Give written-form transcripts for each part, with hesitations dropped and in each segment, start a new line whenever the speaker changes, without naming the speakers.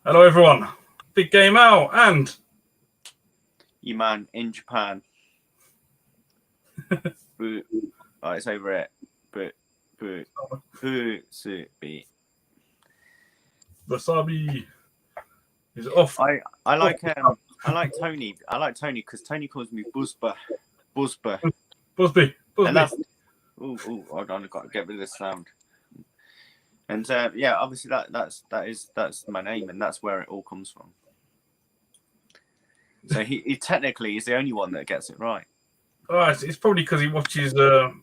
Hello, everyone. Big game out, and
you man in Japan. Oh, it's over it. Busubi.
Wasabi is off.
I like Tony. I like Tony because Tony calls me Busby.
Busby.
And that's hold on, I've got to get rid of this sound. And yeah, obviously that's my name, and that's where it all comes from. So he technically is the only one that gets it right.
Oh, it's probably because he watches the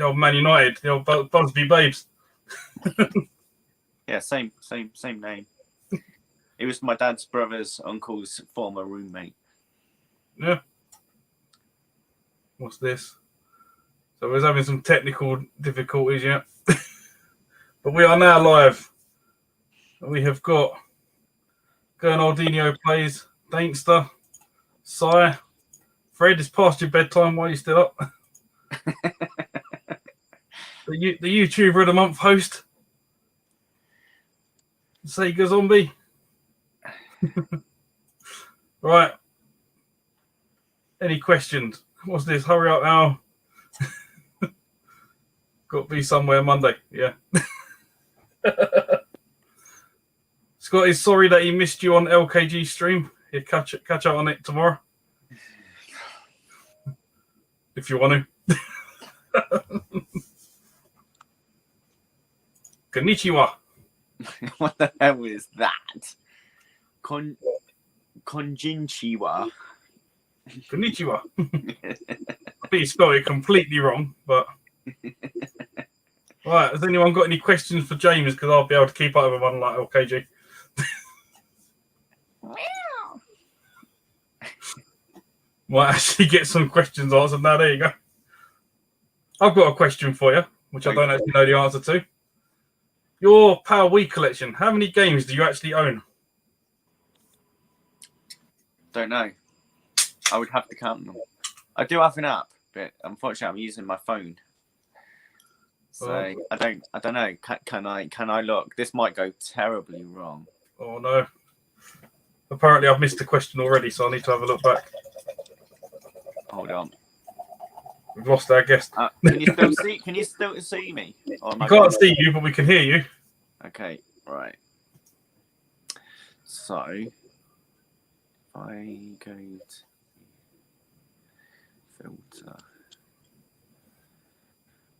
old Man United, the old Busby Babes.
Yeah, same name. It was my dad's brother's uncle's former roommate.
Yeah. What's this? So we're having some technical difficulties, yeah. But we are now live. We have got Gernaldinho plays, Dainster, Sire. Fred, it's past your bedtime. Why are you still up? the YouTuber of the month host, Sega Zombie. Right. Any questions? What's this? Hurry up now. Got to be somewhere Monday. Yeah. Scott is sorry that he missed you on LKG stream. He'll catch up on it tomorrow. If you want to. Konnichiwa.
What the hell is that? Konjinchiwa.
Konnichiwa. I think you spelled it completely wrong, but. Right, has anyone got any questions for James? Because I'll be able to keep up with one like LKG. Might actually get some questions answered. Now, there you go. I've got a question for you, which I don't actually know the answer to. Your Power Wii collection, how many games do you actually own?
Don't know. I would have to count them. I do have an app, but unfortunately I'm using my phone. So I don't know. Can I look? This might go terribly wrong.
Oh no. Apparently I've missed the question already, so I need to have a look back.
Hold on.
We've lost our guest.
Can you still see me?
I can't see you, but we can hear you.
Okay, right. So if I go to filter.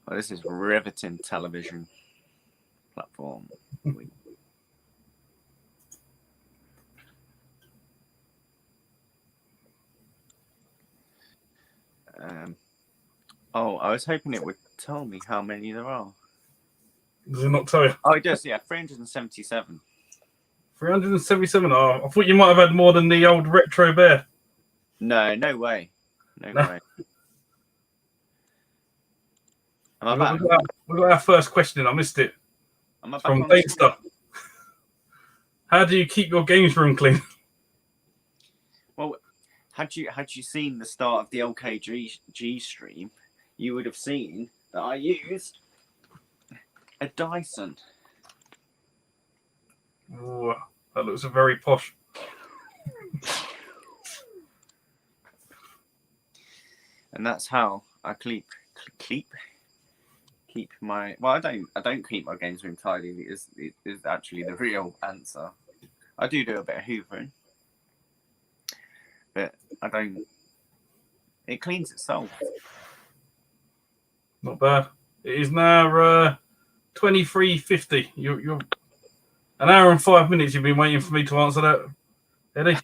Oh, this is riveting television platform. I was hoping it would tell me how many there are.
Does it not tell you?
Oh, it does, yeah, 377.
377? Oh, I thought you might have had more than the old Retro Bear.
No way. No way.
We've got our first question. I missed it. From Dainster. How do you keep your games room clean?
Well, had you seen the start of the LKG stream, you would have seen that I used a Dyson.
Oh, that looks very posh.
And that's how I keep my. Well, I don't keep my games room tidy. Is actually the real answer. I do a bit of hoovering, but I don't. It cleans itself.
Not bad. It is now 23:50. You're an hour and 5 minutes. You've been waiting for me to answer that, Eddie.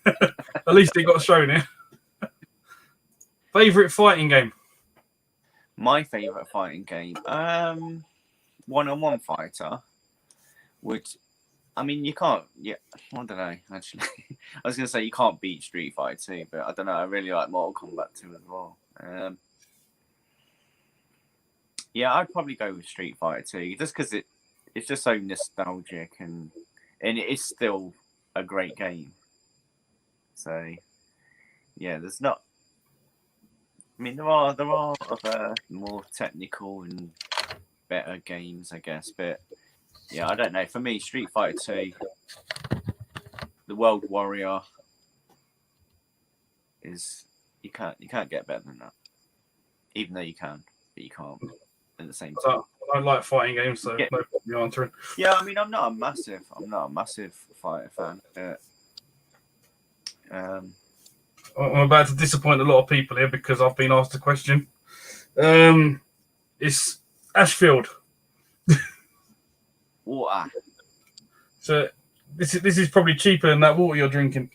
At least it got shown here. Favorite fighting game?
My favorite fighting game, one-on-one fighter. You can't. Yeah, I don't know. Actually, I was gonna say you can't beat Street Fighter 2, but I don't know. I really like Mortal Kombat 2 as well. Yeah, I'd probably go with Street Fighter 2 just because it's just so nostalgic and it is still a great game. So yeah, there's not. I mean, there are other more technical and better games, I guess, but yeah, I don't know. For me, Street Fighter 2 the World Warrior is you can't get better than that. Even though you can, but you can't at the same time.
I don't like fighting games, so
Yeah.
no problem answering.
Yeah, I mean, I'm not a massive fighter fan.
I'm about to disappoint a lot of people here because I've been asked a question. It's Ashfield.
Water.
So this is probably cheaper than that water you're drinking.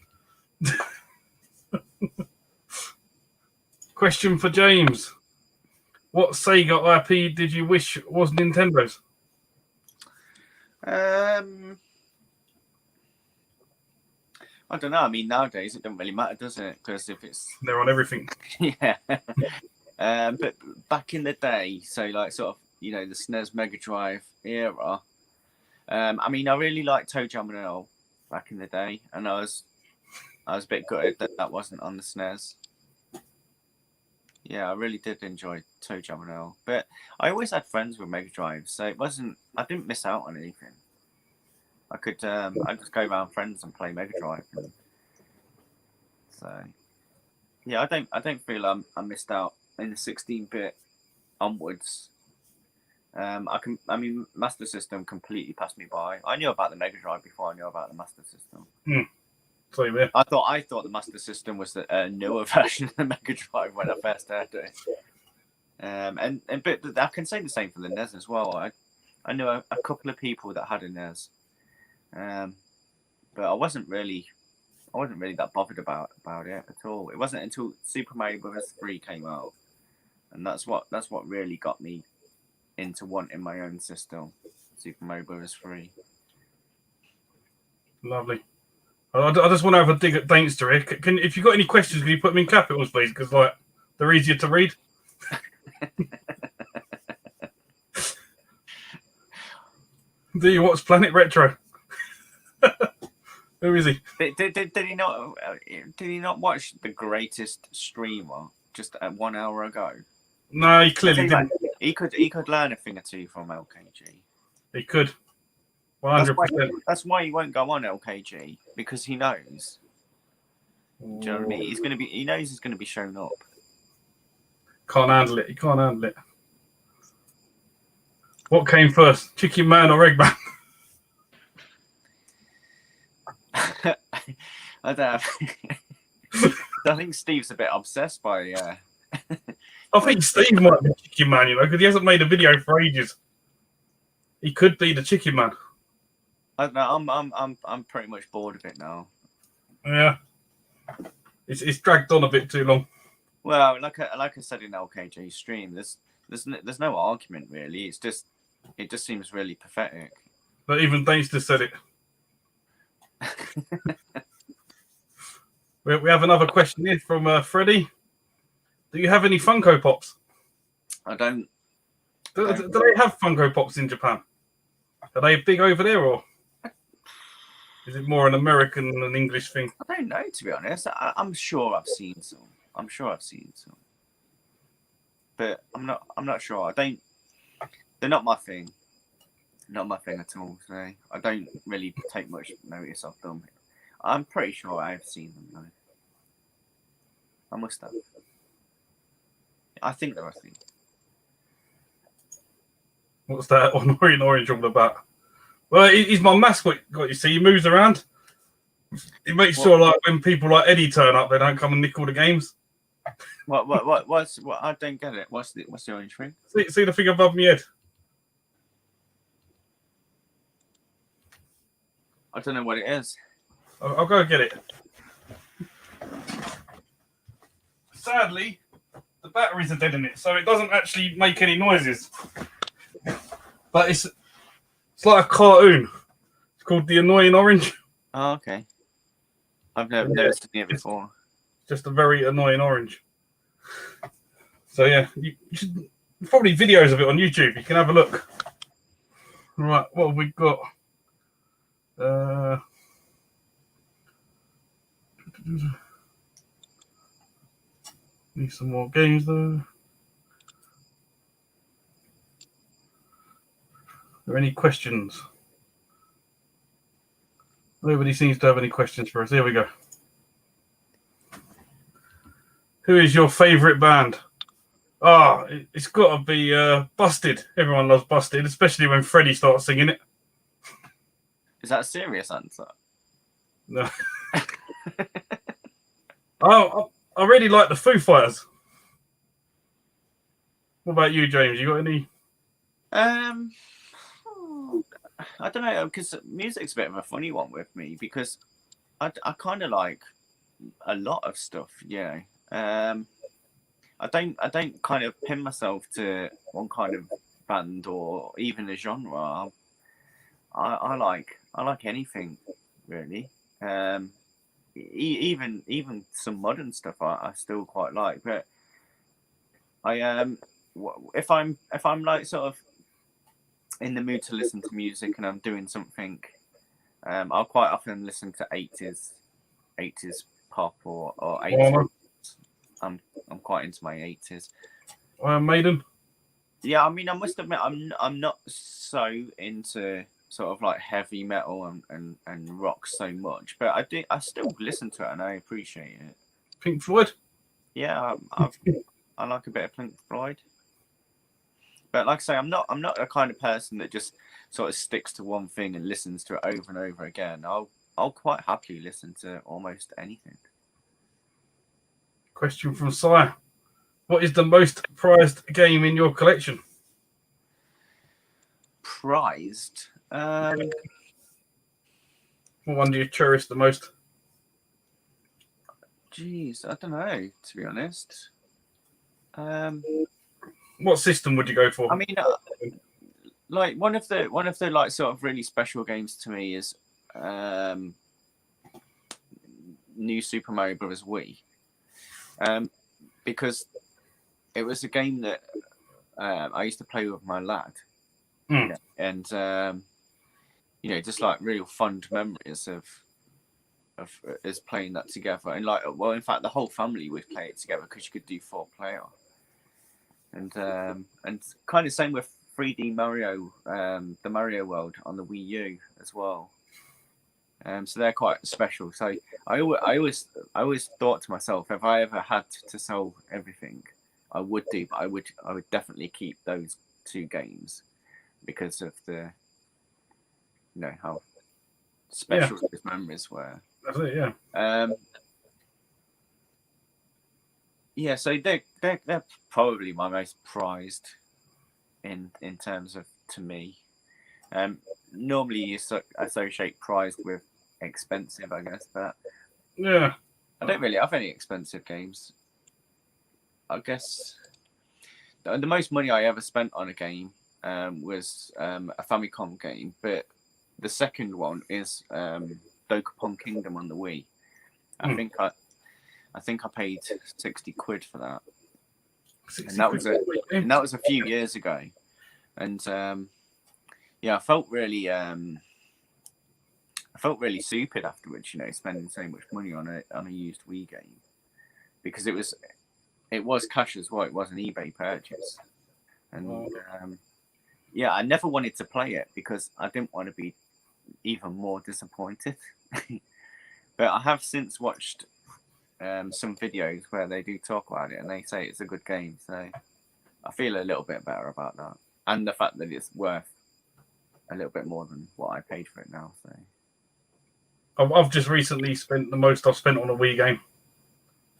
Question for James. What Sega IP did you wish was Nintendo's?
I don't know. I mean, nowadays it doesn't really matter, does it? Because if it's
They're on everything.
yeah. But back in the day, so like sort of the SNES Mega Drive era. I mean, I really liked Toe Jam and Earl back in the day, and I was a bit gutted that wasn't on the SNES. Yeah, I really did enjoy Toe Jam and Earl, but I always had friends with Mega Drive, so it wasn't. I didn't miss out on anything. I could I just go around friends and play Mega Drive, so yeah, I don't feel I missed out in the 16-bit onwards. I mean, Master System completely passed me by. I knew about the Mega Drive before I knew about the Master System.
Same here.
I thought the Master System was a newer version of the Mega Drive when I first heard it. But I can say the same for the NES as well. I knew a couple of people that had a NES, but I wasn't really that bothered about it at all. It wasn't until Super Mario Bros. 3 came out, and that's what really got me into wanting my own system. Super Mario Bros. 3.
Lovely. I just want to have a dig at Dankster here. If you've got any questions, can you put them in capitals, please? Because they're easier to read. Do you watch Planet Retro? Who is he?
Did he not? Did he not watch The Greatest Streamer just 1 hour ago?
No, he clearly didn't.
He could learn a thing or two from LKG.
He could. 100%.
That's why he won't go on LKG, because he knows. Do you know what I mean? He knows he's gonna be shown up.
Can't handle it. He can't handle it. What came first, Chicken Man or Egg Man?
I don't know. I think Steve's a bit obsessed by.
I think Steve might be Chicken Man, because he hasn't made a video for ages. He could be the Chicken Man.
I don't know. I'm pretty much bored of it now.
Yeah, it's dragged on a bit too long.
Well, like I said in LKG stream, there's no argument really. It just seems really pathetic.
But even Dankster said it. We have another question here from Freddie. Do you have any Funko Pops?
I don't.
Do they have Funko Pops in Japan? Are they big over there, or is it more an American and English thing?
I don't know, to be honest. I'm sure I've seen some. But I'm not sure. They're not my thing. Not my thing at all. So I don't really take much notice of them. I'm pretty sure I've seen them though. I must have. I think they're a thing.
What's that orange all about? Well, he's my mascot. You see, he moves around. He makes sure, like, when people like Eddie turn up, they don't come and nick all the games.
What? I don't get it. What's the orange thing?
See the thing above my head?
I don't know what it is.
I'll go get it. Sadly, the batteries are dead in it, so it doesn't actually make any noises. But it's like a cartoon. It's called The Annoying Orange.
Oh, okay. I've never seen it before.
Just a very annoying orange. So yeah, you should, probably videos of it on YouTube. You can have a look. Right, what have we got? Need some more games though. Are there any questions? Nobody seems to have any questions for us. Here we go. Who is your favourite band? It's got to be Busted. Everyone loves Busted, especially when Freddie starts singing it.
Is that a serious answer?
No. I really like the Foo Fighters. What about you, James? You got any?
I don't know, because music's a bit of a funny one with me, because I kind of like a lot of stuff. Yeah. I don't kind of pin myself to one kind of band or even a genre. I like anything really. Even some modern stuff I still quite like. But if I'm like sort of in the mood to listen to music and I'm doing something, I'll quite often listen to 80s pop or 80s. I'm quite into my 80s.
Iron Maiden.
Yeah, I mean, I must admit, I'm not so into sort of like heavy metal and rock so much, but I still listen to it and I appreciate it.
Pink Floyd.
Yeah, I like a bit of Pink Floyd, but like I say, I'm not a kind of person that just sort of sticks to one thing and listens to it over and over again. I'll quite happily listen to almost anything.
Question from Sire. What is the most prized game in your collection?
Prized?
What one do you cherish the most?
Jeez, I don't know, to be honest.
What system would you go for?
I mean, like one of the like sort of really special games to me is New Super Mario Bros. Wii, because it was a game that I used to play with my lad, you know, and just like real fond memories of us playing that together. And like, well, in fact, the whole family would play it together because you could do 4-player, and kind of same with 3D Mario, the Mario World on the Wii U as well. So they're quite special. So I always thought to myself, if I ever had to sell everything, I would do, but I would definitely keep those two games because of the, how special those memories were.
That's it, yeah.
Yeah, so they're probably my most prized in terms of, to me. Normally you associate prized with expensive, I guess, but
yeah,
I don't really have any expensive games. I guess the most money I ever spent on a game was a Famicom game, but the second one is Dokapon Kingdom on the Wii. I think I paid 60 quid for that, and that was a few years ago, and I felt really stupid afterwards, spending so much money on a used Wii game, because it was cash as well. It was an eBay purchase, and I never wanted to play it because I didn't want to be even more disappointed. But I have since watched some videos where they do talk about it and they say it's a good game, so I feel a little bit better about that, and the fact that it's worth a little bit more than what I paid for it now. So
I've just recently spent the most I've spent on a Wii game,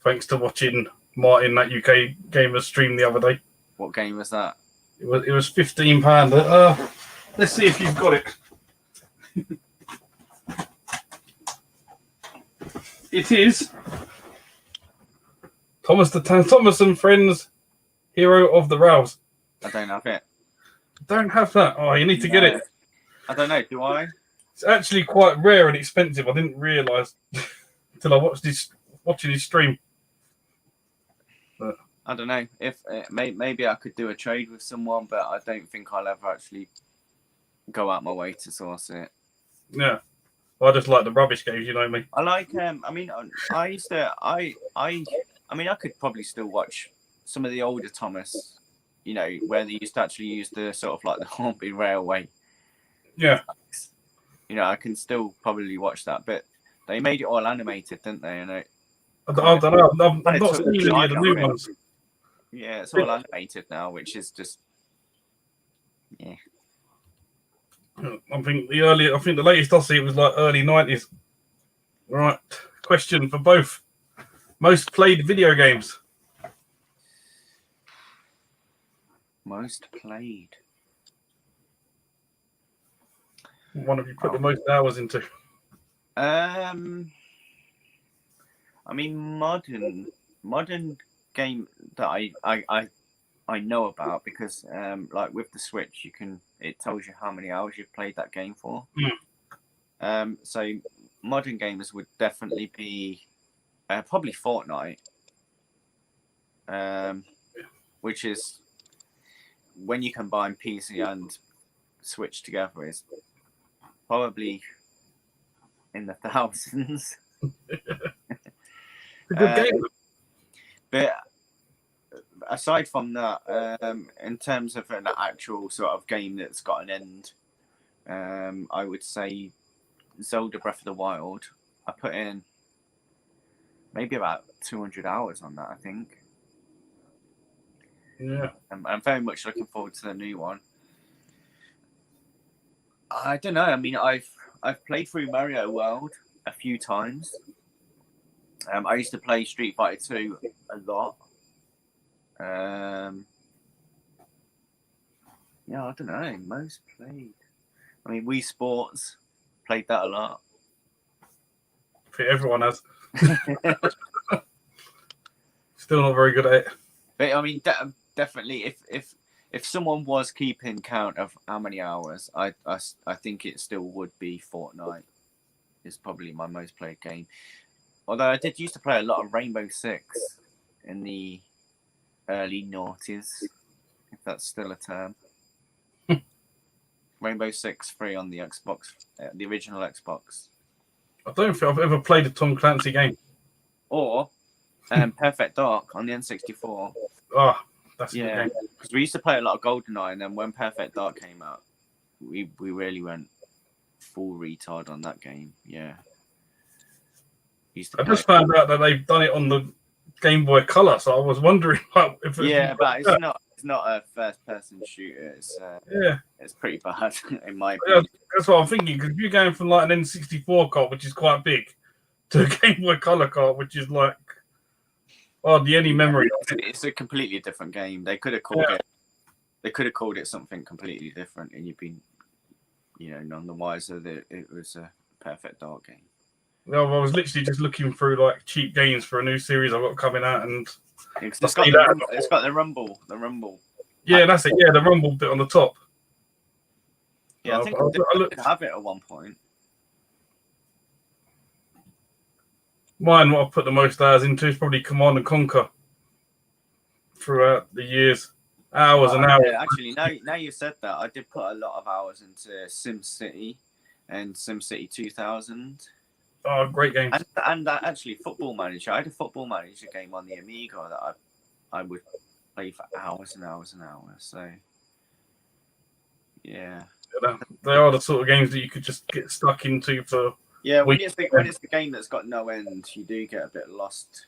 thanks to watching Martin, that UK gamer, stream the other day.
What game was that?
It was £15. Let's see if you've got it. It is Thomas and Friends, Hero of the Rouse.
I don't have it.
Don't have that. Oh, you need to get it.
I don't know. Do I?
It's actually quite rare and expensive. I didn't realise until I watching his stream. But
I don't know if maybe I could do a trade with someone, but I don't think I'll ever actually go out my way to source it.
Yeah, I just like the rubbish games. You know me.
I like. I mean, I used to. I mean, I could probably still watch some of the older Thomas. Where they used to actually use the sort of like the Hornby Railway.
Yeah.
I can still probably watch that. But they made it all animated, didn't they? And
I don't know. I've not
took
seen
the
any of the
shine
new
off it.
ones.
Yeah, it's all animated now, which is just
I think the latest I see was like early 90s. Right. Question for both. Most played video games.
most played.
One of you put the most hours into.
I mean, modern game that I know about because like with the Switch, it tells you how many hours you've played that game for. So modern gamers would definitely be probably Fortnite, which is when you combine PC and Switch together is probably in the thousands.
It's a good game.
But aside from that, in terms of an actual sort of game that's got an end, I would say Zelda Breath of the Wild. I put in maybe about 200 hours on that, I think.
Yeah.
I'm very much looking forward to the new one. I don't know. I mean, I've played through Mario World a few times. I used to play Street Fighter 2 a lot. Yeah, I don't know. Most played. I mean, Wii Sports, played that a lot.
I think everyone has. Still not very good at it.
But I mean, definitely, if someone was keeping count of how many hours, I think it still would be Fortnite. Is probably my most played game. Although I did used to play a lot of Rainbow Six in the early noughties, if that's still a term. Rainbow Six free on the Xbox, the original Xbox.
I don't think I've ever played a Tom Clancy game.
Or Perfect Dark on the N64.
Ah, that's a good game.
Because we used to play a lot of GoldenEye, and then when Perfect Dark came out, we really went full retard on that game. Yeah.
I just found out that they've done it on the Game Boy Color, so I was wondering if
but it's not a first-person shooter. It's pretty bad in my opinion.
That's what I'm thinking. Because if you're going from like an N64 cart, which is quite big, to a Game Boy Color cart, which is like hardly any memory.
It's a completely different game. They could have called it. They could have called it something completely different, and you've been, none the wiser that it was a Perfect Dark game.
No, I was literally just looking through like cheap games for a new series I've got coming out, and
it's got the rumble. The rumble.
Yeah, that's it. Yeah, the rumble bit on the top.
Yeah, I think I did have it at one point.
Mine, what I've put the most hours into is probably Command and Conquer. Throughout the years, hours and hours.
Yeah, actually, now you said that, I did put a lot of hours into SimCity and SimCity 2000.
Oh, great games.
And actually, Football Manager. I had a Football Manager game on the Amiga that I would play for hours and hours and hours. So, yeah.
They are the sort of games that you could just get stuck into for.
Yeah, when it's the game that's got no end, you do get a bit lost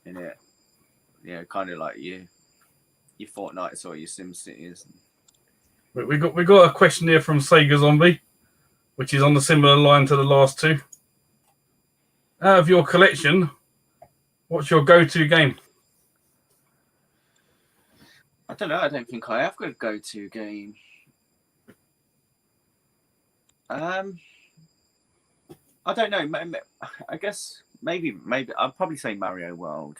in it. Kind of like your Fortnites or your SimCities.
We got a question here from Sega Zombie, which is on the similar line to the last two. Out of your collection, what's your go-to game?
I don't know. I don't think I have got a go-to game. I don't know. I guess maybe I'd probably say Mario World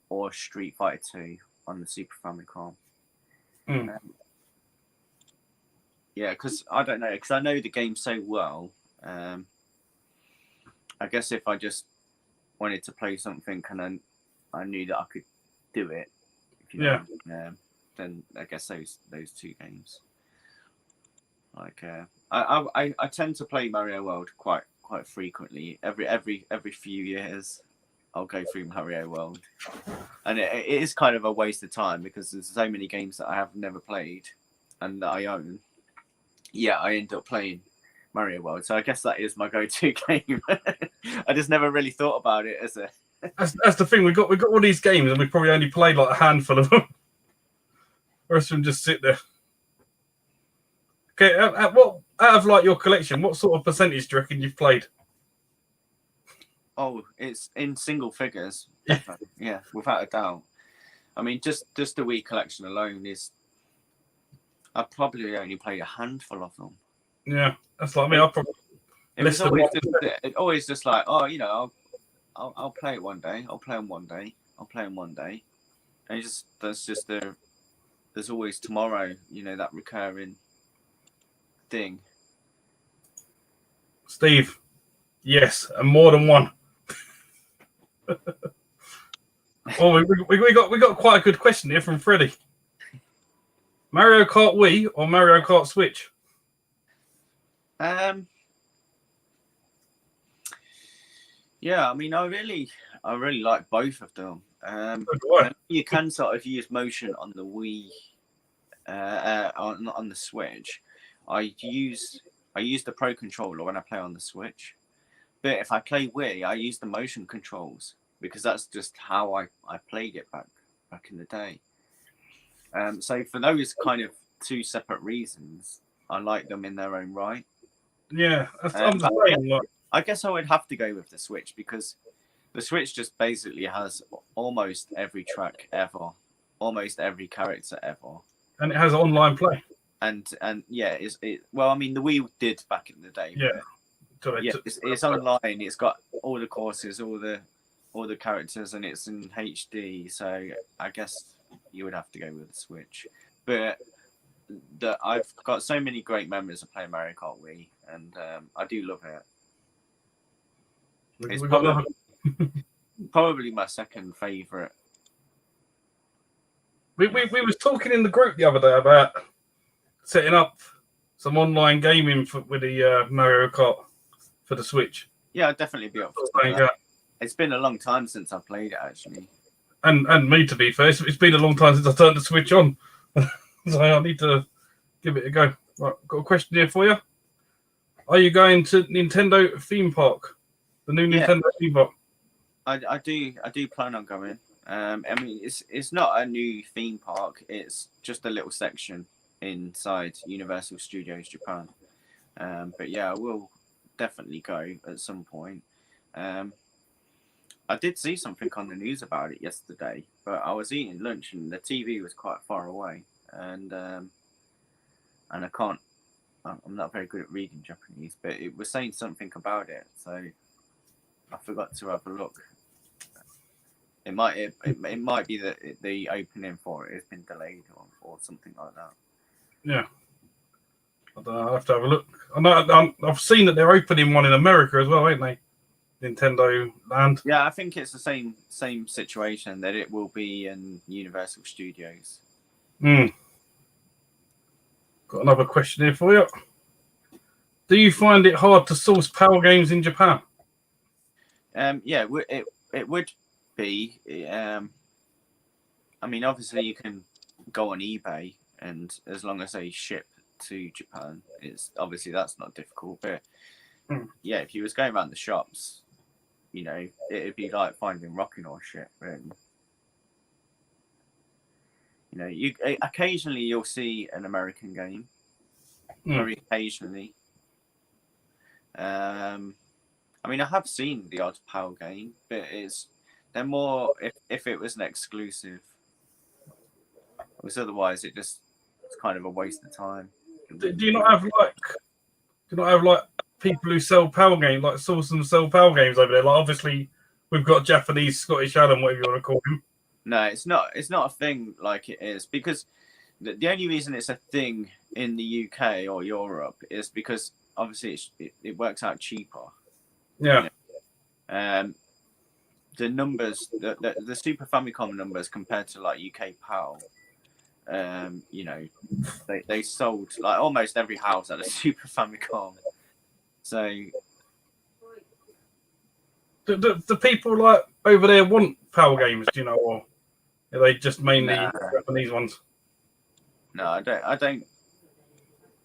or Street Fighter 2 on the Super Famicom. Yeah, because I don't know. Because I know the game so well. I guess if I just wanted to play something and I knew that I could do it, then I guess those two games. Like I tend to play Mario World quite frequently. Every few years, I'll go through Mario World, and it is kind of a waste of time because there's so many games that I have never played and that I own. Yeah, I end up playing Mario World. So I guess that is my go-to game. I just never really thought about it as a.
That's the thing. We got all these games, and we probably only played like a handful of them. The rest of them just sit there. Okay, what out of like your collection, what sort of percentage do you reckon you've played?
Oh, it's in single figures, definitely. Yeah, without a doubt. I mean, just the Wii collection alone is. I've probably only played a handful of them.
Yeah, that's like me. I probably.
It was always just like, oh, you know, I'll play it one day. I'll play them one day. I'll play them one day. And there's always tomorrow. You know, that recurring thing.
Steve, yes, and more than one. Oh, we got quite a good question here from Freddie. Mario Kart Wii or Mario Kart Switch?
Yeah, I mean, I really like both of them. You can sort of use motion on the Wii, on the Switch. I use the Pro controller when I play on the Switch, but if I play Wii, I use the motion controls because that's just how I played it back in the day. So for those kind of two separate reasons, I like them in their own right.
Yeah, I'm the same.
I guess I would have to go with the Switch because the Switch just basically has almost every track ever, almost every character ever,
and it has online play.
And yeah, well, I mean, the Wii did back in the day.
Yeah,
it's online. It's got all the courses, all the characters, and it's in HD. So I guess you would have to go with the Switch. But I've got so many great memories of playing Mario Kart Wii, and I do love it. It's probably my second favourite.
We was talking in the group the other day about setting up some online gaming with the Mario Kart for the Switch.
Yeah, I'd definitely be up for that. It's been a long time since I played it, actually.
And me, to be fair, it's been a long time since I turned the Switch on, so I need to give it a go. Right, got a question here for you. Are you going to Nintendo theme park? The new Nintendo theme park.
I do plan on going. I mean, it's not a new theme park. It's just a little section inside Universal Studios Japan. But yeah, I will definitely go at some point. I did see something on the news about it yesterday, but I was eating lunch and the TV was quite far away, and I can't. I'm not very good at reading Japanese, but it was saying something about it, so I forgot to have a look. It might be that the opening for it has been delayed or something like that.
Yeah, I don't know, I'll have to have a look. I know I've seen that they're opening one in America as well, ain't they? Nintendo Land.
Yeah, I think it's the same situation that it will be in Universal Studios.
Got another question here for you. Do you find it hard to source PAL games in Japan?
Yeah, it would be. I mean, obviously you can go on eBay, and as long as they ship to Japan, that's not difficult. But yeah, if you was going around the shops, you know, it'd be like finding rocking or shit. And, you know, occasionally you'll see an American game, very occasionally. I mean, I have seen the odd PAL game, but they're more if it was an exclusive. Because otherwise, it's kind of a waste of time.
Do you not have like people who sell PAL games, like source and sell PAL games over there? Like, obviously, we've got Japanese, Scottish Alan, whatever you want to call him.
No, it's not. It's not a thing like it is, because the only reason it's a thing in the UK or Europe is because obviously it works out cheaper.
Yeah.
You know? The numbers, the Super Famicom numbers compared to like UK PAL, you know, they sold like almost every house had a Super Famicom. So
the people like over there want PAL games, do you know, or are they just mainly Japanese ones?
No, I don't.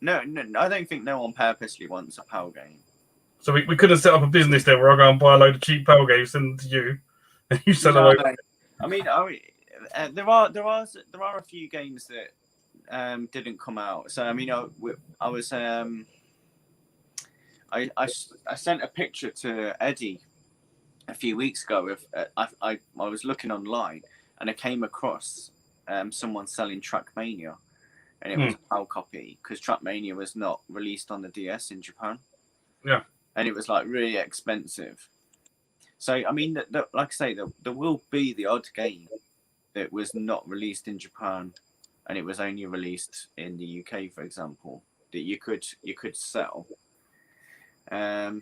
No, I don't think no one purposely wants a PAL game.
So we couldn't set up a business there where I go and buy a load of cheap PAL games, send them to you, and you sell them over.
I mean, there are a few games that didn't come out. So I mean, I was I sent a picture to Eddie a few weeks ago. Of I was looking online and I came across someone selling Trackmania, and it was a PAL copy because Trackmania was not released on the DS in Japan.
Yeah,
and it was like really expensive. So I mean, like I say, there will be the odd game that was not released in Japan, and it was only released in the UK, for example, that you could sell. But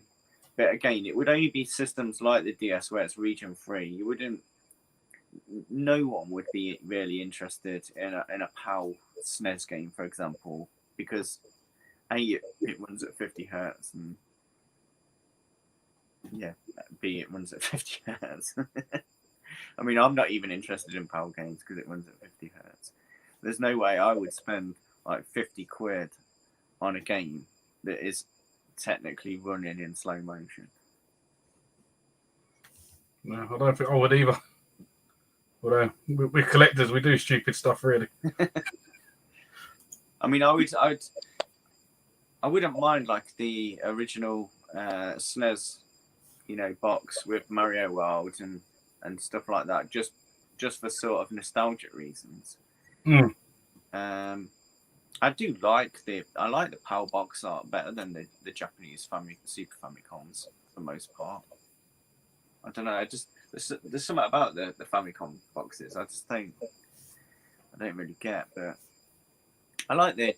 again, it would only be systems like the DS where it's region free. You wouldn't. No one would be really interested in a PAL SNES game, for example, because it runs at 50 hertz and yeah, B, it runs at 50 hertz. I mean, I'm not even interested in PAL games because it runs at 50 hertz. There's no way I would spend like 50 quid on a game that is technically running in slow motion.
No, I don't think I would either. But we're collectors. We do stupid stuff, really.
I mean, I wouldn't mind like the original SNES, box with Mario World and stuff like that, just for sort of nostalgic reasons. I do like the PAL box art better than the Japanese Super Famicoms for the most part. I don't know. There's something about the Famicom boxes I don't really get, but I like the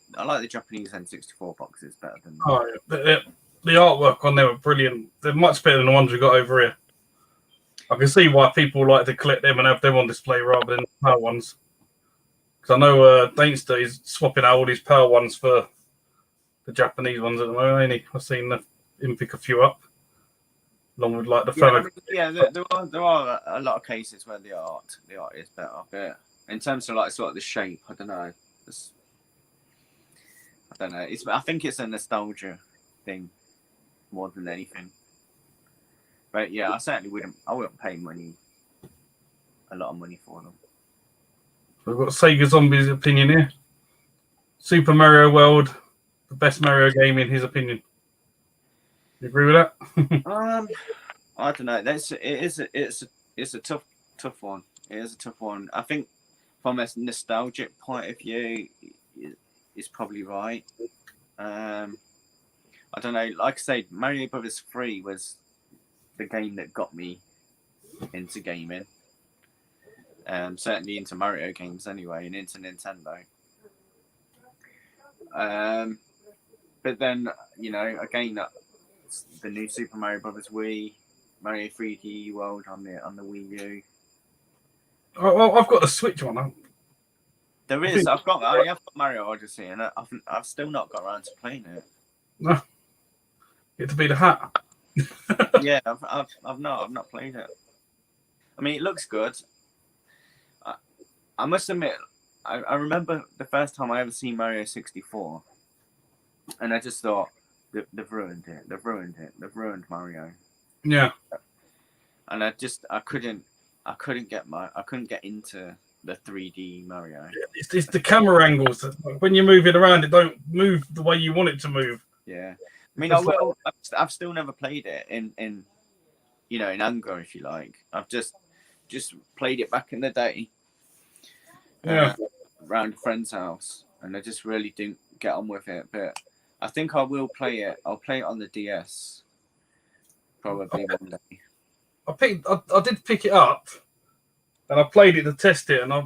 Japanese N64 boxes better than.
Oh, yeah. The artwork on them are brilliant. They're much better than the ones we got over here. I can see why people like to collect them and have them on display rather than the PAL ones. Because I know Dainster is swapping out all these PAL ones for the Japanese ones at the moment, ain't he? I've seen him pick a few up. Along with like the
there are a lot of cases where the art is better, but in terms of like sort of the shape, I don't know. I think it's a nostalgia thing more than anything. But yeah, I certainly wouldn't pay a lot of money for them.
We've got Sega Zombie's opinion here. Super Mario World, the best Mario game in his opinion. You agree with
that? I don't know. It's a tough one. It is a tough one. I think from a nostalgic point of view, it's probably right. I don't know. Like I say, Mario Brothers 3 was the game that got me into gaming. Certainly into Mario games anyway, and into Nintendo. But then, again, the new Super Mario Brothers Wii, Mario 3D World on the Wii U.
Oh, I've got the Switch one.
There is. I have got Mario Odyssey, and I've still not got around to playing it.
No, you get to be the hat.
Yeah, I've not played it. I mean, it looks good. I must admit, I remember the first time I ever seen Mario 64, and I just thought they've ruined it. They've ruined Mario.
Yeah.
And I couldn't get into the 3D Mario.
It's the camera angles. When you move it around, it don't move the way you want it to move.
Yeah. I mean, I've still never played it in anger, if you like. I've just played it back in the day.
Yeah.
Around a friend's house, and I just really didn't get on with it. But I think I will play it. I'll play it on the DS. Probably one day.
I did pick it up, and I played it to test it, and I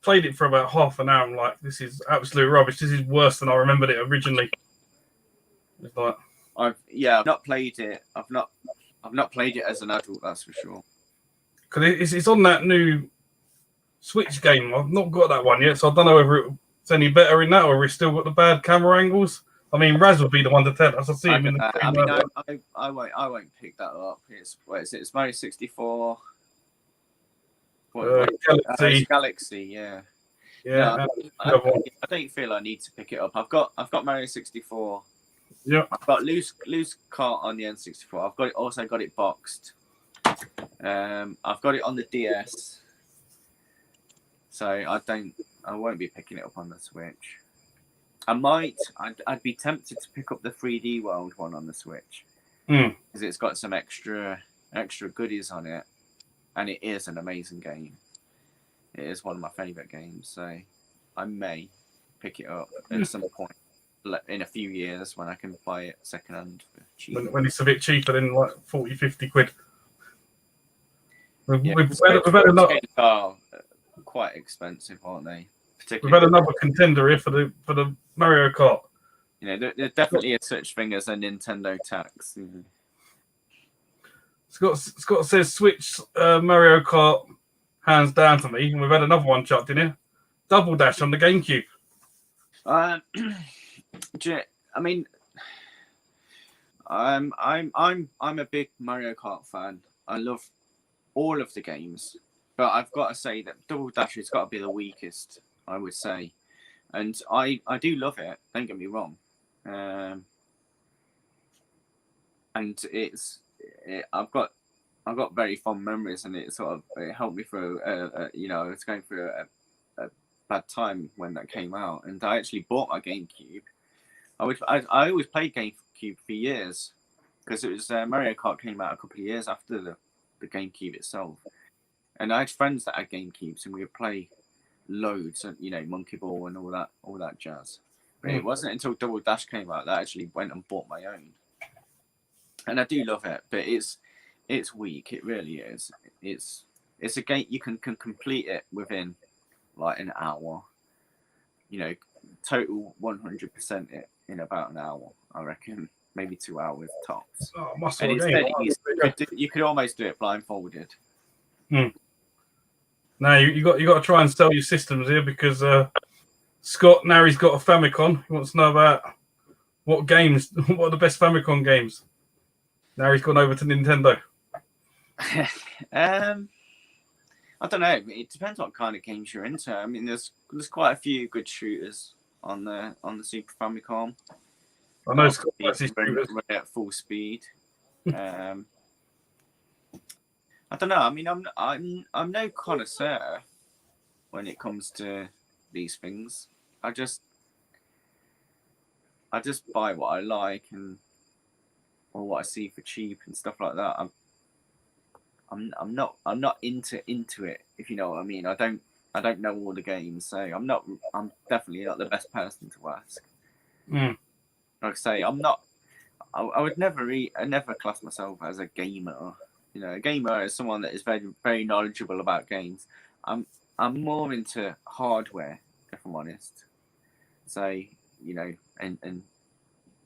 played it for about half an hour. I'm like, this is absolute rubbish. This is worse than I remembered it originally. It's like,
I've not played it. I've not played it as an adult. That's for sure.
Because it's on that new Switch game. I've not got that one yet, so I don't know whether it's any better in that or we've still got the bad camera angles. I mean, Raz would be the one to tell us. I see him in the
I won't pick that up. It's Mario 64.
Galaxy.
Galaxy, yeah.
Yeah,
No, I don't feel I need to pick it up. I've got Mario 64.
yeah.
I've got loose cart on the N64. I've also got it boxed. I've got it on the DS. So I won't be picking it up on the Switch. I'd be tempted to pick up the 3D World one on the Switch because it's got some extra goodies on it, and it is an amazing game. It is one of my favourite games, so I may pick it up at some point in a few years when I can buy it secondhand for cheap.
When it's a bit cheaper than like 40, 50 quid. We've had
games are quite expensive, aren't they?
We've had another contender here for the Mario Kart.
You know, there definitely is such thing as a Nintendo tax.
Scott says Switch Mario Kart hands down for me, and we've had another one chucked in here. Double Dash on the GameCube.
I mean, I'm a big Mario Kart fan. I love all of the games, but I've got to say that Double Dash has got to be the weakest, I would say. And I do love it. Don't get me wrong. And I've got very fond memories, and it helped me through. I was going through a bad time when that came out, and I actually bought my GameCube. I always played GameCube for years because it was Mario Kart came out a couple of years after the GameCube itself, and I had friends that had GameCubes, and we would play loads, and Monkey Ball and all that jazz. But it wasn't until Double Dash came out that I actually went and bought my own, and I do love it, but it's weak. It really is. It's a game you can complete it within like an hour. Total 100% it in about an hour, I reckon. Maybe 2 hours tops.
Oh,
and it's dead easy. You could almost do it blindfolded.
Now you got to try and sell your systems here because Scott, now he's got a Famicom. He wants to know about what games, what are the best Famicom games. Now he's gone over to Nintendo.
I don't know. It depends what kind of games you're into. I mean, there's quite a few good shooters on the Super Famicom.
I know
run at full speed. I don't know. I mean, I'm no connoisseur when it comes to these things. I just buy what I like or what I see for cheap and stuff like that. I'm not into it, if you know what I mean. I don't know all the games, so I'm definitely not the best person to ask. Like I say, I would never class myself as a gamer. A gamer is someone that is very, very knowledgeable about games. I'm more into hardware, if I'm honest. So, and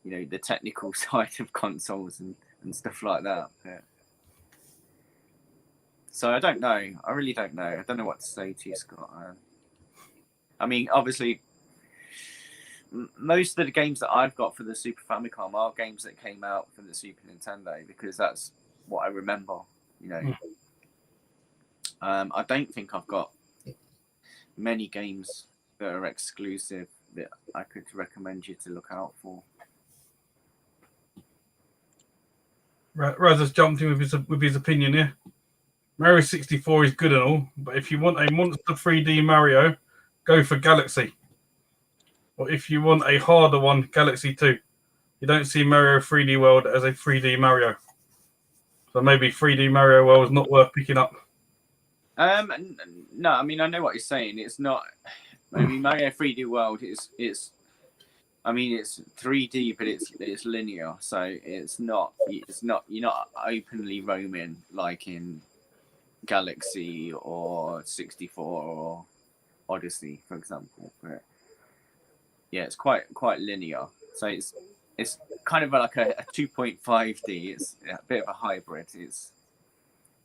the technical side of consoles and stuff like that. But... So I don't know. I really don't know. I don't know what to say to you, Scott. I mean, obviously, most of the games that I've got for the Super Famicom are games that came out for the Super Nintendo because that's what I remember. I don't think I've got many games that are exclusive that I could recommend you to look out for.
Raz has jumped in with his opinion here. Mario 64 is good and all, but if you want a monster 3D Mario, go for Galaxy. Or if you want a harder one, Galaxy 2. You don't see Mario 3D World as a 3D Mario. So maybe 3D Mario World is not worth picking up.
No, I mean, I know what you're saying. It's not... I mean, Mario 3D World is... I mean, it's 3D, but it's linear. So it's not... You're not openly roaming like in Galaxy or 64 or Odyssey, for example. But yeah, it's quite linear. So it's kind of like a 2.5D. It's a bit of a hybrid.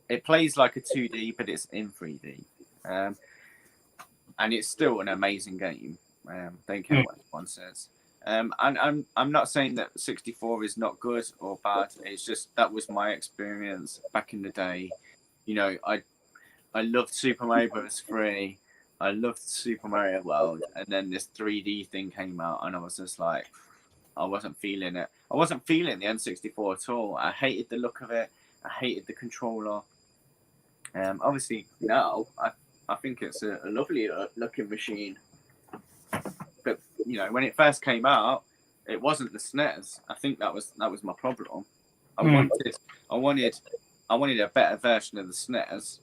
It plays like a 2D, but it's in 3D, and it's still an amazing game. Don't care what anyone says. And I'm not saying that 64 is not good or bad. It's just that was my experience back in the day. I loved Super Mario Bros. 3. I loved Super Mario World, and then this 3D thing came out, and I was just like, I wasn't feeling it. I wasn't feeling the N64 at all. I hated the look of it. I hated the controller. Obviously now I think it's a lovely looking machine, but when it first came out, it wasn't the SNES. I think that was my problem. I wanted a better version of the SNES.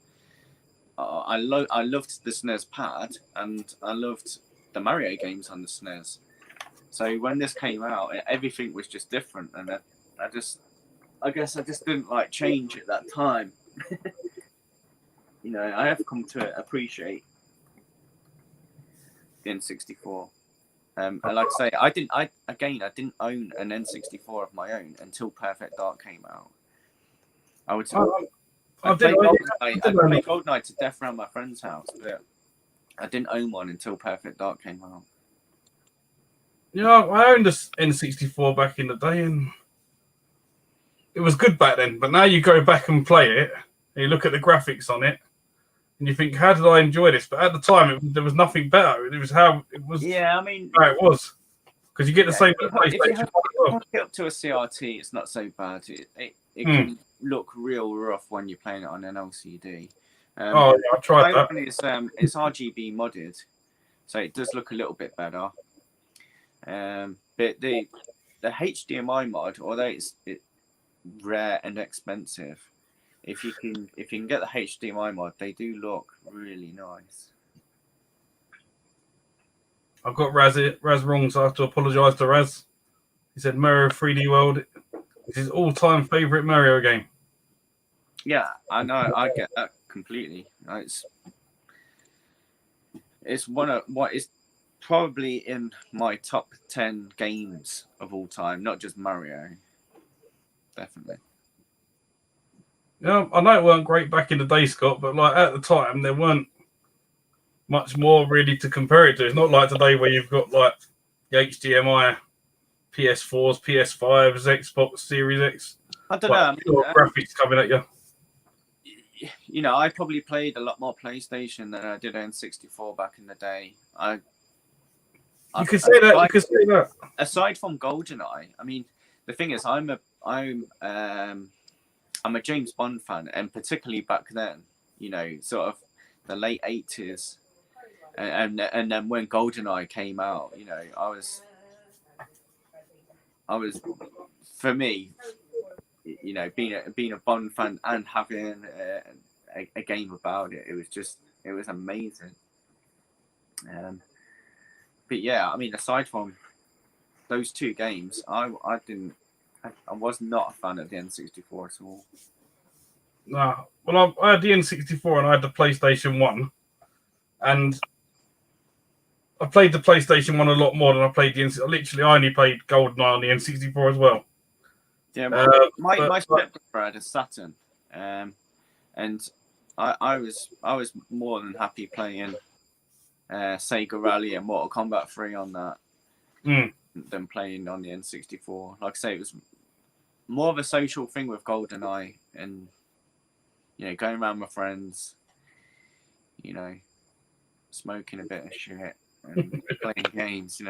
I loved the SNES pad, and I loved the Mario games on the SNES. So when this came out, everything was just different, and I guess I just didn't like change at that time. I have come to appreciate the N64. And like I say, I didn't own an N64 of my own until Perfect Dark came out. I played GoldenEye to death around my friend's house, but I didn't own one until Perfect Dark came out.
I owned this N64 back in the day, and it was good back then. But now you go back and play it, and you look at the graphics on it, and you think, how did I enjoy this? But at the time, there was nothing better. It was how it was.
Yeah, I mean,
how it was, because you get the same with PlayStation.
If you hook it up to a CRT, it's not so bad. It can look real rough when you're playing it on an LCD.
I tried that.
It's RGB modded, so it does look a little bit better. But the HDMI mod, although it's rare and expensive, if you can get the HDMI mod, they do look really nice.
I've got Raz wrong, so I have to apologise to Raz. He said Mario 3D World is his all-time favourite Mario game.
Yeah, I know. I get that completely. It's one of what is probably in my top 10 games of all time, not just Mario. Definitely.
Yeah, I know it weren't great back in the day, Scott, but like at the time there weren't much more really to compare it to. It's not like today where you've got like the HDMI, PS4s, PS5s, Xbox Series X.
I don't know.
Graphics coming at you.
I probably played a lot more PlayStation than I did N64 back in the day.
You could say that.
Aside from GoldenEye, I mean, the thing is, I'm a James Bond fan, and particularly back then, sort of the late 80s, and then when GoldenEye came out, I was, for me, being a Bond fan and having a game about it, it was amazing. But yeah, I mean, aside from those two games, I was not a fan of the N64 at all.
No, well, I had the N64 and I had the PlayStation 1, and I played the PlayStation 1 a lot more than I played the N64. Literally, I only played GoldenEye on the N64 as well.
Yeah, my stepbrother had a Saturn, and I was more than happy playing Sega Rally and Mortal Kombat 3 on that than playing on the N64. Like I say, it was more of a social thing with GoldenEye, and going around with friends, smoking a bit of shit and playing games,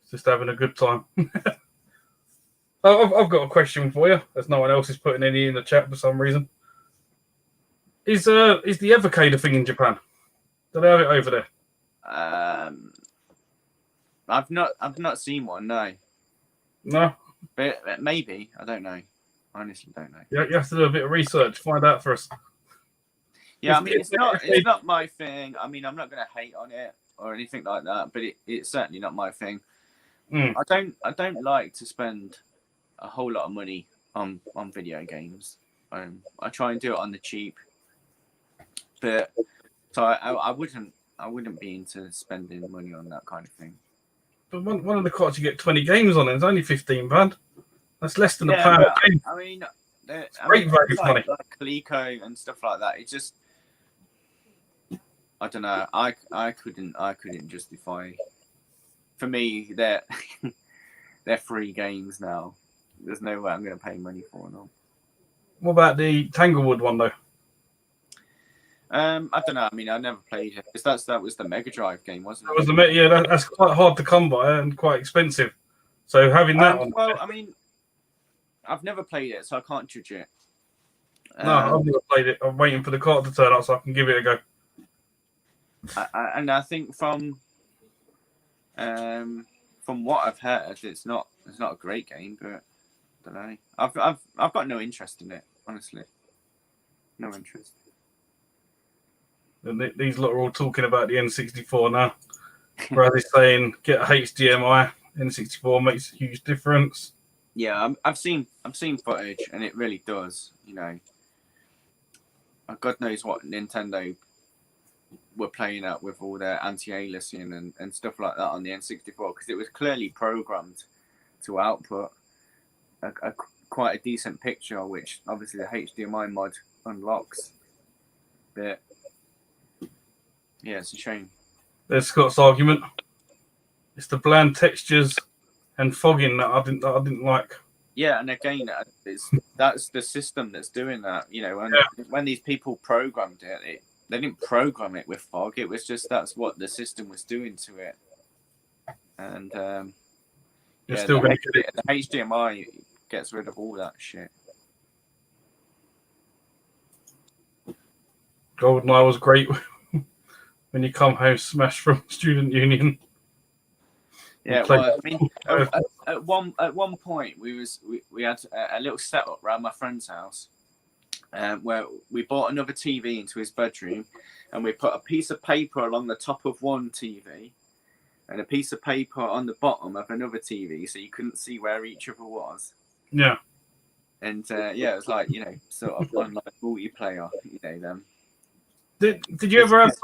Just having a good time. I've got a question for you, as no one else is putting any in the chat for some reason. Is the Evercade a thing in Japan? Do they have it over there?
I've not seen one. No.
No.
But maybe, I don't know. I honestly don't know.
Yeah, you have to do a bit of research, find out for us.
Yeah, I mean, it's not my thing. I mean, I'm not going to hate on it or anything like that, but it's certainly not my thing. I don't like to spend a whole lot of money on video games. I try and do it on the cheap, but so I wouldn't be into spending money on that kind of thing.
But one of the carts you get 20 games on, and it's only £15. That's less than a pound a game.
I mean,
great value for money.
Like Coleco and stuff like that. It's just, I don't know. I couldn't justify. For me, they're free games now. There's no way I'm going to pay money for them.
What about the Tanglewood one though?
I don't know. I mean, I never played it. That was the Mega Drive game, wasn't
That
it?
was that's quite hard to come by and quite expensive. So having that on.
Well, I mean, I've never played it, so I can't judge it.
No, I've never played it. I'm waiting for the cart to turn up so I can give it a go.
And I think from what I've heard, it's not a great game, but I don't know. I've got no interest in it, honestly. No interest.
And these lot are all talking about the N64 now. Brad is saying get a HDMI. N64 makes a huge difference.
Yeah, I've seen footage, and it really does. You know, God knows what Nintendo were playing at with all their anti-aliasing and stuff like that on the N64, because it was clearly programmed to output quite a decent picture, which obviously the HDMI mod unlocks. But yeah, it's a shame.
There's Scott's argument. It's the bland textures and fogging that I didn't like.
Yeah, and again, that's the system that's doing that. You know, when these people programmed it, they didn't program it with fog. It was just that's what the system was doing to it. And the HDMI gets rid of all that shit.
GoldenEye was great when you come home smashed from student union.
Yeah, well, I mean, at one point we had a little setup around my friend's house, where we bought another TV into his bedroom, and we put a piece of paper along the top of one TV, and a piece of paper on the bottom of another TV, so you couldn't see where each other was.
Yeah.
And it was like, you know, sort of online multiplayer, you know, them.
Did you ever have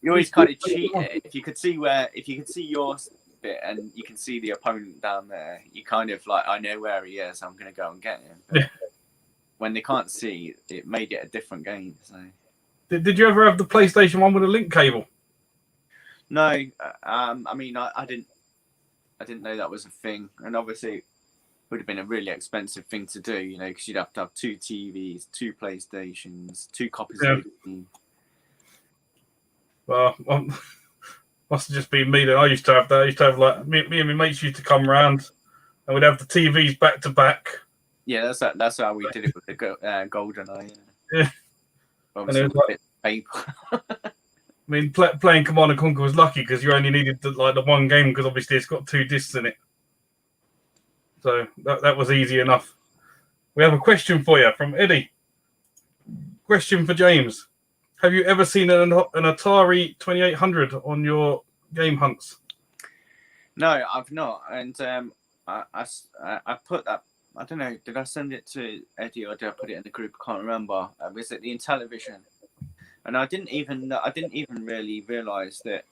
you always kind of cheat it. If you could see your bit and you can see the opponent down there, you kind of like, I know where he is, I'm gonna go and get him. But when they can't see, it made it a different game. So
did you ever have the PlayStation 1 with a link cable?
No, I mean, I didn't know that was a thing, and obviously it would have been a really expensive thing to do, you know, because you'd have to have 2 TVs, 2 PlayStations, 2 copies of the game.
Well, must have just been me then. I used to have that. I used to have like me and my mates used to come round, and we'd have the TVs back to back.
Yeah, that's how we did it with the GoldenEye.
Yeah,
obviously
and it was like,
paper.
I mean, playing Command & Conquer was lucky because you only needed the one game, because obviously it's got 2 discs in it. So that was easy enough. We have a question for you from Eddie. Question for James. Have you ever seen an Atari 2800 on your game hunts?
No, I've not. And I put that, I don't know, did I send it to Eddie or did I put it in the group? I can't remember. Was it the Intellivision? And I didn't even really realise that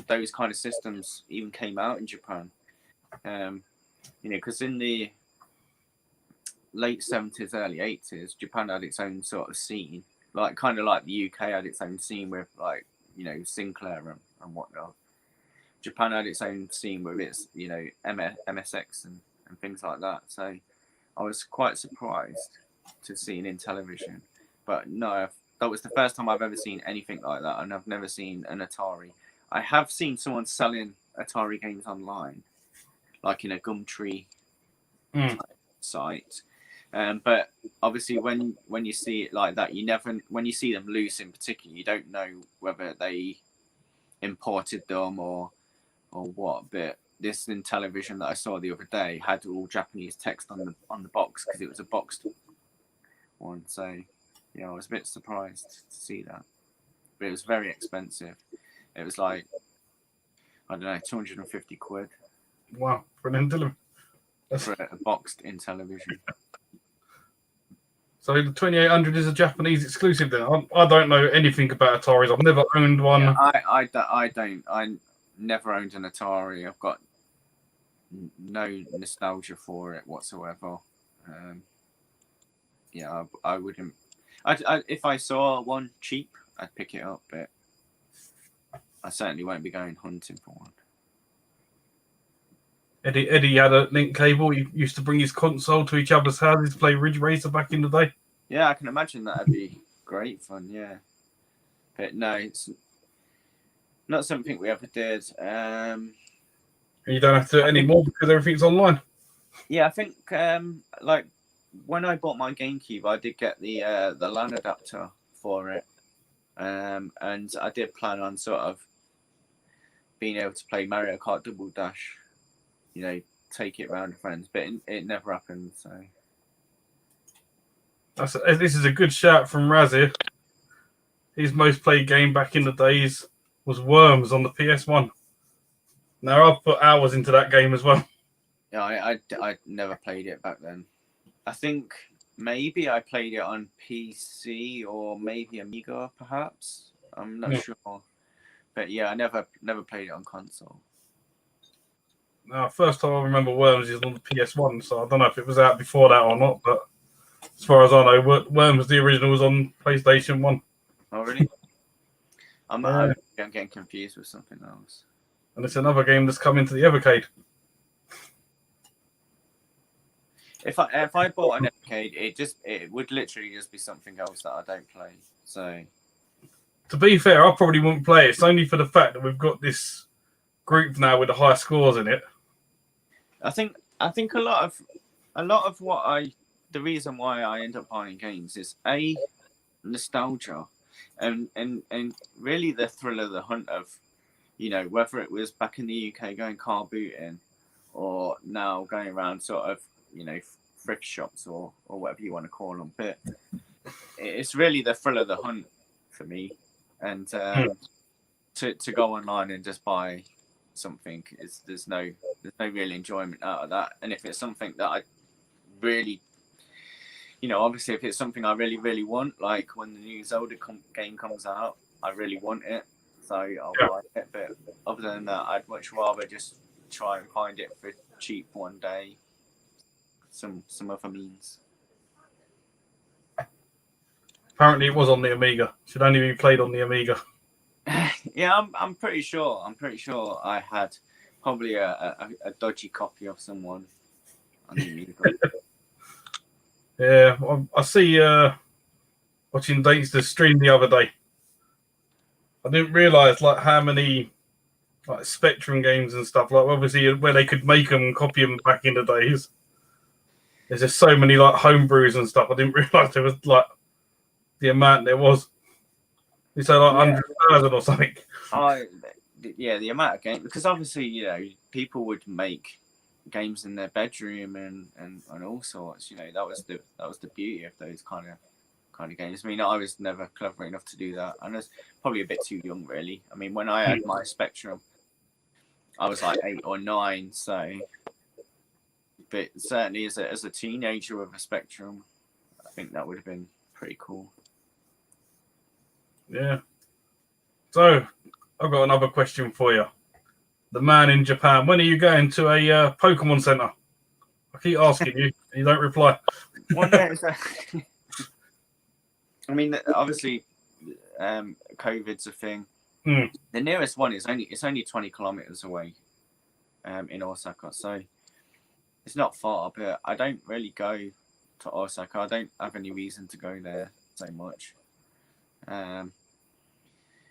those kind of systems even came out in Japan. You know, because in the late 70s, early 80s, Japan had its own sort of scene, like kind of like the UK had its own scene with, like, you know, Sinclair and whatnot. Japan had its own scene with its, you know, MSX and things like that. So I was quite surprised to see it in television. But no, that was the first time I've ever seen anything like that, and I've never seen an Atari. I have seen someone selling Atari games online, like in a Gumtree site. But obviously, when you see it like that, when you see them loose in particular, you don't know whether they imported them or what. But this in television that I saw the other day had all Japanese text on the box because it was a boxed one. So I was a bit surprised to see that. But it was very expensive. It was like, I don't know, 250 quid.
Wow, for an Intellivision.
For a boxed in television.
So the 2800 is a Japanese exclusive then? I don't know anything about Ataris. I've never owned one.
Yeah, I don't. I never owned an Atari. I've got no nostalgia for it whatsoever. I wouldn't. If I saw one cheap, I'd pick it up, but I certainly won't be going hunting for one.
Eddie had a link cable. He used to bring his console to each other's houses to play Ridge Racer back in the day.
Yeah, I can imagine that'd be great fun. Yeah, But no, it's not something we ever did.
You don't have to do it anymore because everything's online.
Yeah, I think like when I bought my GameCube, I did get the LAN adapter for it, and I did plan on sort of being able to play Mario Kart Double Dash, you know, take it around to friends, but it never happened. So
this is a good shout from Razir. His most played game back in the days was Worms on the PS1. Now I've put hours into that game as well.
yeah, I never played it back then. I think maybe I played it on PC or maybe Amiga, perhaps. I'm not sure, but yeah, I never played it on console.
Now, first time I remember Worms is on the PS1, so I don't know if it was out before that or not. But as far as I know, Worms the original was on PlayStation 1.
Oh really? I'm getting confused with something else.
And it's another game that's come into the Evercade.
If I bought an Evercade, it would literally just be something else that I don't play. So
to be fair, I probably wouldn't play it. It's only for the fact that we've got this group now with the high scores in it.
I think a lot of the reason why I end up buying games is A, nostalgia, and really the thrill of the hunt of, you know, whether it was back in the UK going car booting, or now going around sort of, you know, thrift shops or whatever you want to call them. But it's really the thrill of the hunt for me, and to go online and just buy something is there's no real enjoyment out of that. And if it's something that I really, you know, obviously if it's something I really want, like when the new Zelda game comes out, I really want it, so I'll buy it. But other than that, I'd much rather just try and find it for cheap one day, some other means.
Apparently it was on the Amiga. Should only be played on the Amiga.
Yeah, I'm pretty sure I had probably a dodgy copy of someone on the Amiga.
Yeah, I see watching Dankster stream the other day. I didn't realise like how many like Spectrum games and stuff, like obviously where they could make them and copy them back in the days. There's just so many like homebrews and stuff. I didn't realise there was like the amount there was. You say like 100,000 or something.
Yeah, the amount of games, because obviously, you know, people would make games in their bedroom and all sorts. You know, that was the beauty of those kind of games. I mean, I was never clever enough to do that, and I was probably a bit too young, really. I mean, when I had my Spectrum, I was like 8 or 9. So, but certainly as a teenager with a Spectrum, I think that would have been pretty cool.
Yeah. So, I've got another question for you. The man in Japan, when are you going to a Pokemon Center? I keep asking you, and you don't reply.
Well, yeah, I mean, obviously, COVID's a thing. The nearest one is only 20 kilometers away, in Osaka, so it's not far. But I don't really go to Osaka. I don't have any reason to go there so much.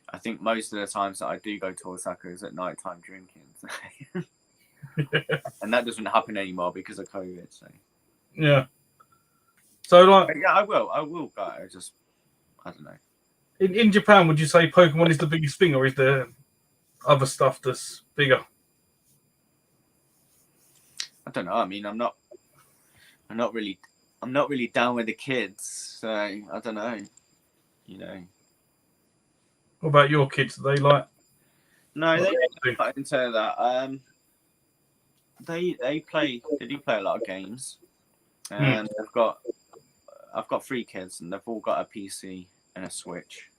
I think most of the times that I do go to Osaka is at night time drinking, and that doesn't happen anymore because of COVID. So
yeah. So like,
yeah, I will go. I don't know.
In Japan, would you say Pokemon is the biggest thing, or is there other stuff that's bigger?
I don't know. I mean, I'm not really down with the kids, so I don't know. You know.
What about your kids? Do they like?
No, they don't into that. They do play a lot of games, and I've got 3 kids, and they've all got a PC and a Switch,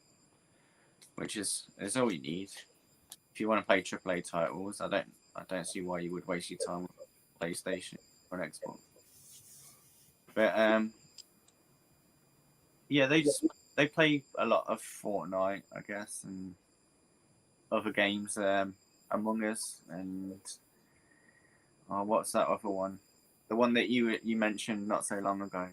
which is all you need if you want to play AAA titles. I don't see why you would waste your time with PlayStation or an Xbox. But yeah, they play a lot of Fortnite, I guess, and other games, Among Us, and what's that other one? The one that you mentioned not so long ago.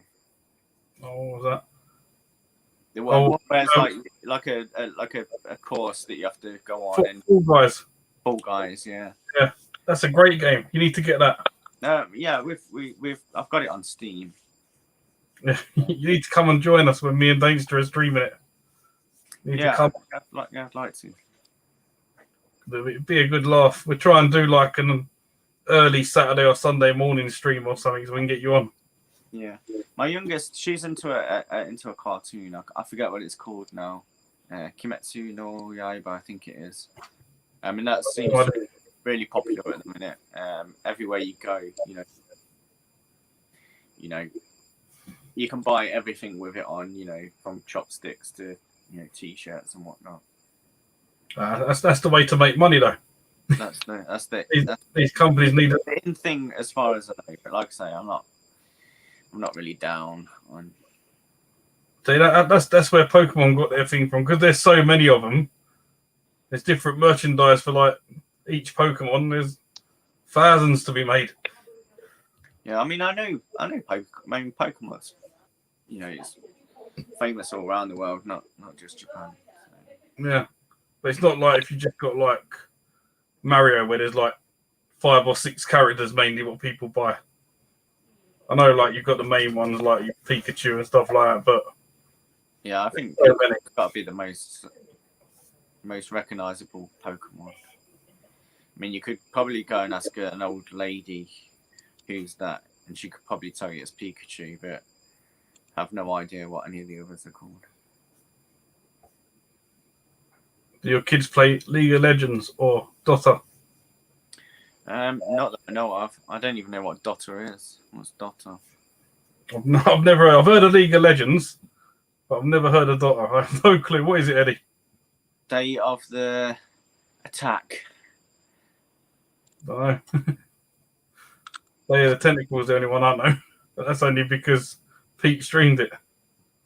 Oh, what was that?
The one where it's
um,
like a course that you have to go on and
Fall Guys.
Fall Guys, yeah.
Yeah, that's a great game. You need to get that.
Yeah, I've got it on Steam.
Yeah, you need to come and join us when me and Dainster are streaming it. You need to come.
I'd like to.
It'd be a good laugh. We'll try and do like an early Saturday or Sunday morning stream or something so we can get you on.
Yeah, my youngest, she's into a cartoon. I forget what it's called now. Kimetsu no Yaiba, I think it is. I mean, that seems really popular at the minute. Everywhere you go, you know, you can buy everything with it on. You know, from chopsticks to t-shirts and whatnot.
That's the way to make money, though. These companies need
the in thing as far as I know. But like I say, I'm not really down on.
See, that's where Pokemon got their thing from, because there's so many of them. There's different merchandise for like each Pokemon. There's thousands to be made.
Yeah, I mean, I know Pokemon's, it's famous all around the world, not just Japan.
So. Yeah, but it's not like if you just got like Mario, where there's like 5 or 6 characters mainly what people buy. I know, like you've got the main ones like Pikachu and stuff like that, but
yeah, I think it's got to be the most recognizable Pokemon. I mean, you could probably go and ask an old lady who's that, and she could probably tell you it's Pikachu, but have no idea what any of the others are called.
Do your kids play League of Legends or Dota?
Not that I know of. I don't even know what Dota is. What's Dota?
I've heard of League of Legends, but I've never heard of Dota. I have no clue. What is it, Eddie?
Day of the Attack.
I don't know. Day of the Tentacle is the only one I know, but that's only because Pete streamed it.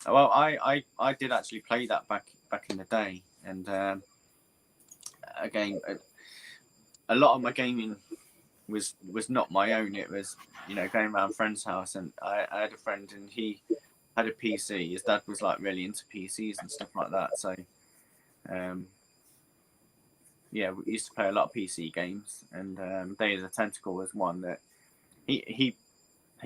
Well, I did actually play that back in the day, and again, a lot of my gaming was not my own. It was going around friends' house, and I had a friend, and he had a PC. His dad was like really into PCs and stuff like that. So, yeah, we used to play a lot of PC games, and Day of the Tentacle was one that he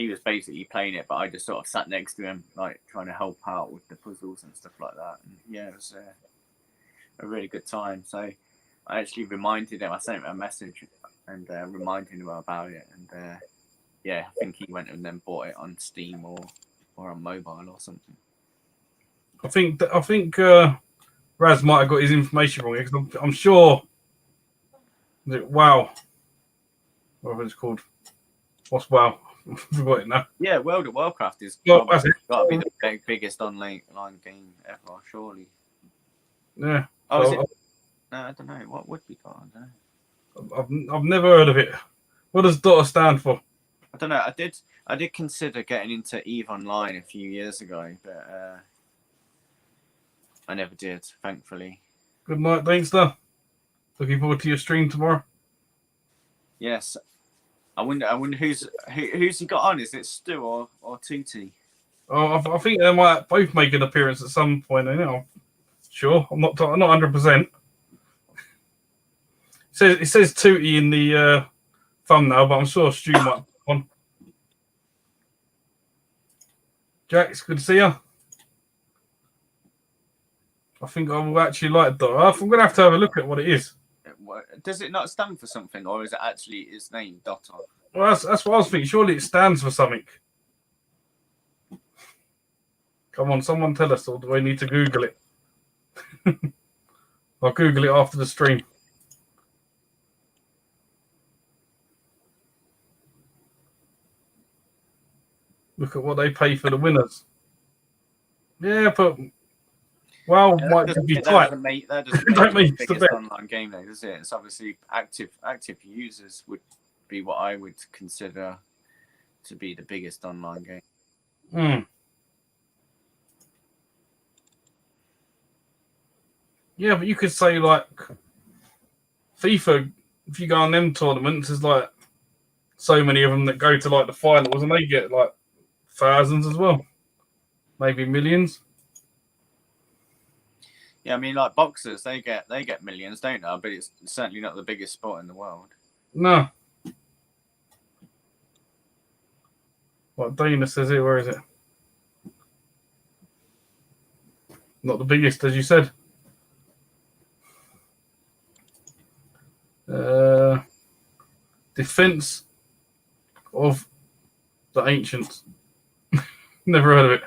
was basically playing it, but I just sort of sat next to him, like trying to help out with the puzzles and stuff like that. And yeah, it was a really good time. So I actually reminded him. I sent him a message and reminded him about it. And yeah, I think he went and then bought it on Steam or on mobile or something.
I think Raz might have got his information wrong, because I'm sure. WoW, whatever it's called. What's WoW? I forgot it now.
Yeah, World of Warcraft is got to be the biggest online game ever, surely.
Yeah.
Oh, is it? No, I don't know. What would be called? I don't
know. I've never heard of it. What does Dota stand for?
I don't know. I did consider getting into EVE Online a few years ago, but I never did, thankfully.
Good night, Dainster. Looking forward to your stream tomorrow.
Yes. I wonder who's he got on? Is it Stu or Tutti?
Oh, I think they might both make an appearance at some point. Sure, I'm not 100%. It says Tutti in the thumbnail, but I'm sure Stu might be on. Jack, it's good to see you. I think I will actually like Dota. I'm going to have a look at what it is.
Does it not stand for something, or is it actually its name, Dota?
Well, that's what I was thinking. Surely it stands for something. Come on, someone tell us, or do I need to Google it? I'll Google it after the stream. Look at what they pay for the winners. Yeah, but might be tight.
That doesn't make it the biggest online game, though, does it? It's obviously active users would be what I would consider to be the biggest online game.
Yeah, but you could say like FIFA. If you go on them tournaments, there's like so many of them that go to like the finals, and they get like thousands as well, maybe millions.
Yeah, I mean, like boxers, they get millions, don't they? But it's certainly not the biggest sport in the world.
No. What Dana says here, where is it? Not the biggest, as you said. Defense of the Ancients. Never heard of it.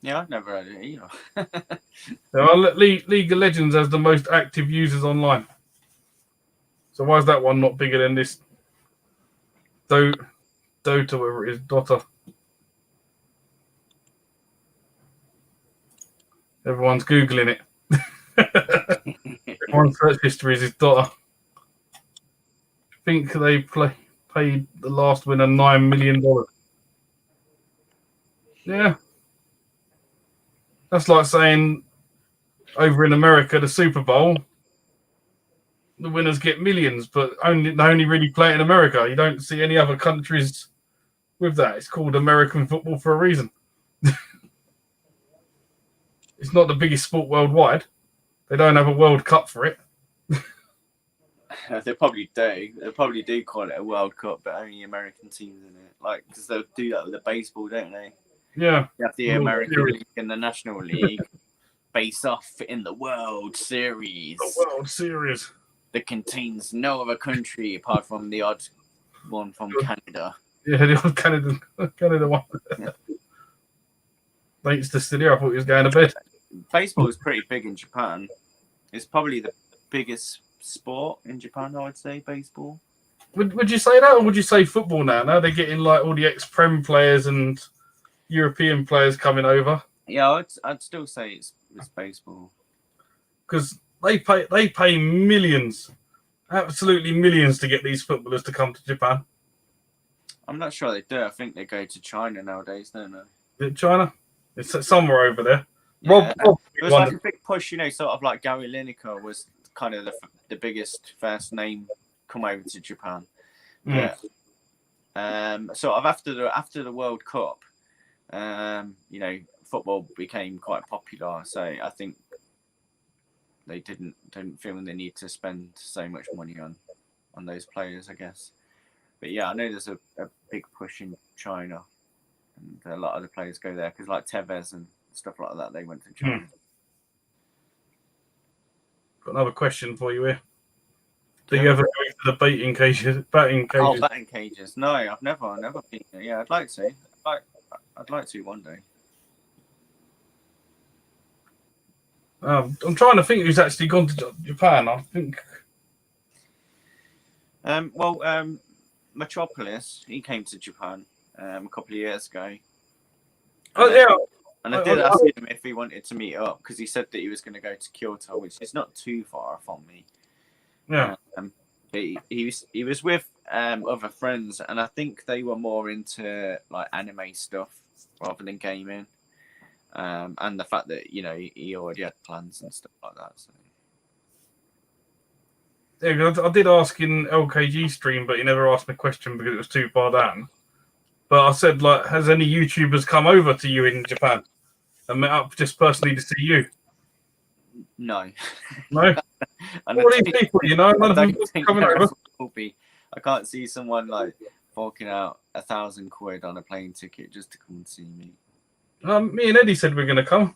Yeah, I've never heard of it either.
League of Legends has the most active users online. So why is that one not bigger than this Dota, whatever it is, Dota? Everyone's Googling it. Everyone's search history is Dota. I think they paid the last winner $9 million. Yeah. That's like saying over in America, the Super Bowl, the winners get millions, but they only really play it in America. You don't see any other countries with that. It's called American football for a reason. It's not the biggest sport worldwide. They don't have a World Cup for it.
They probably do. They probably do call it a World Cup, but only American teams in it. Like, because they'll do that with the baseball, don't they?
Yeah.
You have the American League and the National League face off in the World Series.
The World Series.
That contains no other country apart from the odd one from Canada.
Yeah, the old Canada one.
Yeah.
Thanks to studio, I thought he was going to bed.
Baseball is pretty big in Japan. It's probably the biggest sport in Japan, I would say, baseball.
Would you say that, or would you say football now? Now they're getting like all the ex-Prem players and European players coming over.
Yeah, I'd still say it's baseball.
Because they pay millions, absolutely millions, to get these footballers to come to Japan.
I'm not sure they do. I think they go to China nowadays, don't they?
Is it China? It's somewhere over there.
Yeah.
Rob
It was like a big push, sort of like Gary Lineker was kind of the biggest first name come over to Japan.
Mm.
But, sort of after the World Cup, football became quite popular. So I think they didn't feel the need to spend so much money on those players, I guess. But yeah, I know there's a big push in China, and a lot of the players go there because like Tevez and stuff like that, they went to China.
Got another question for you here. Do you ever go to the batting cages?
Oh, batting cages. No, I've never been there. Yeah, I'd like to. I'd like to one day.
I'm trying to think who's actually gone to Japan. I think.
Metropolis, he came to Japan a couple of years ago.
Oh yeah.
And I did ask him if he wanted to meet up because he said that he was going to go to Kyoto, which is not too far from me.
Yeah.
He was with other friends, and I think they were more into like anime stuff rather than gaming. And the fact that he already had plans and stuff like that. So.
Yeah, I did ask in LKG stream, but he never asked me a question because it was too far down. But I said, like, has any YouTubers come over to you in Japan and met up just personally to see you?
No.
No? All these people, none of them coming over.
I can't see someone like forking out £1,000 on a plane ticket just to come and see me.
Me and Eddie said we're going to come.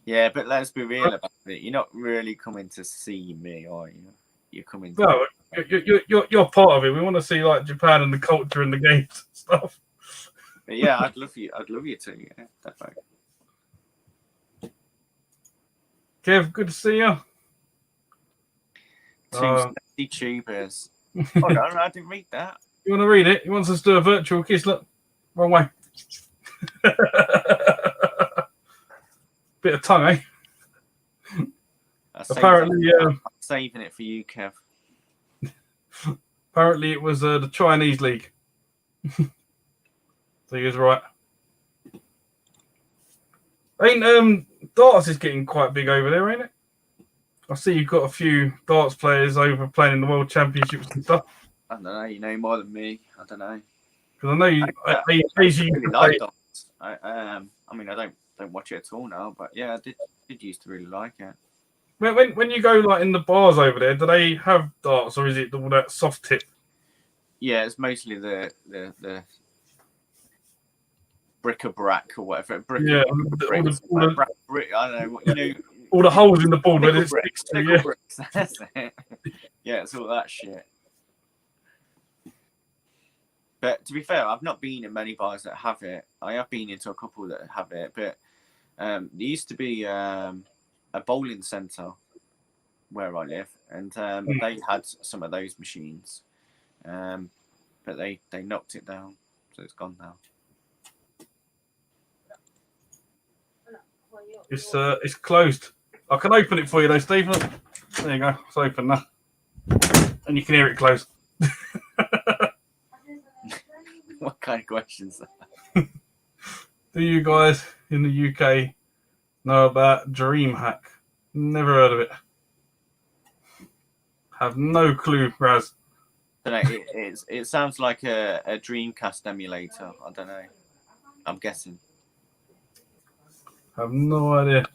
Yeah, but let's be real about it. You're not really coming to see me, are you? You're coming.
No, you're part of it. We want to see like Japan and the culture and the games and stuff.
But yeah, I'd love you to. Yeah, definitely.
Kev, good to see you.
Two sexy tubers. Hold on, I didn't read that.
You want to read it? He wants us to do a virtual kiss. Look, wrong way. Bit of tongue, eh? Apparently,
I'm saving it for you, Kev.
Apparently, it was the Chinese league. So he was right. Ain't darts is getting quite big over there, ain't it? I see you've got a few darts players over playing in the World Championships and stuff.
I don't know. You know more than me. I don't know.
Because I know you. I
really like darts. I mean, I don't watch it at all now, but yeah, I did did used to really like it.
When you go like in the bars over there, do they have darts or is it all that soft tip?
Yeah, it's mostly the bric-a-brac or whatever.
Yeah,
Brick, I don't know. You know,
all the holes in the board where
pickle
it
bricks.
sticks to,
Pickle
yeah.
bricks. That's it. Yeah, it's all that shit. But to be fair, I've not been in many bars that have it. I have been into a couple that have it, but there used to be a bowling centre where I live, and they had some of those machines, but they knocked it down, so it's gone now.
It's closed. I can open it for you though, Steve. Look. There you go. It's open now, and you can hear it close.
What kind of questions?
Do you guys in the UK know about DreamHack? Never heard of it. Have no clue, Raz.
I don't know, it sounds like a Dreamcast emulator. I don't know. I'm guessing.
Have no idea.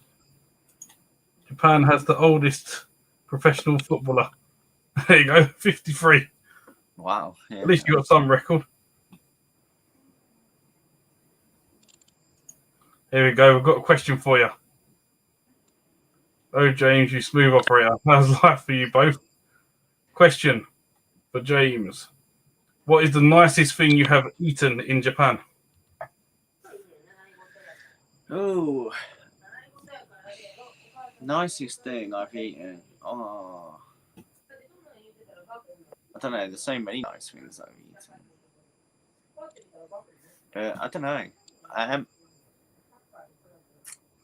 Japan has the oldest professional footballer. There you go, 53.
Wow. Yeah.
At least you got some record. Here we go. We've got a question for you. Oh, James, you smooth operator. How's life for you both? Question for James. What is the nicest thing you have eaten in Japan?
Oh, nicest thing I've eaten. Oh, I don't know. There's so many nice things I've eaten. But I don't know.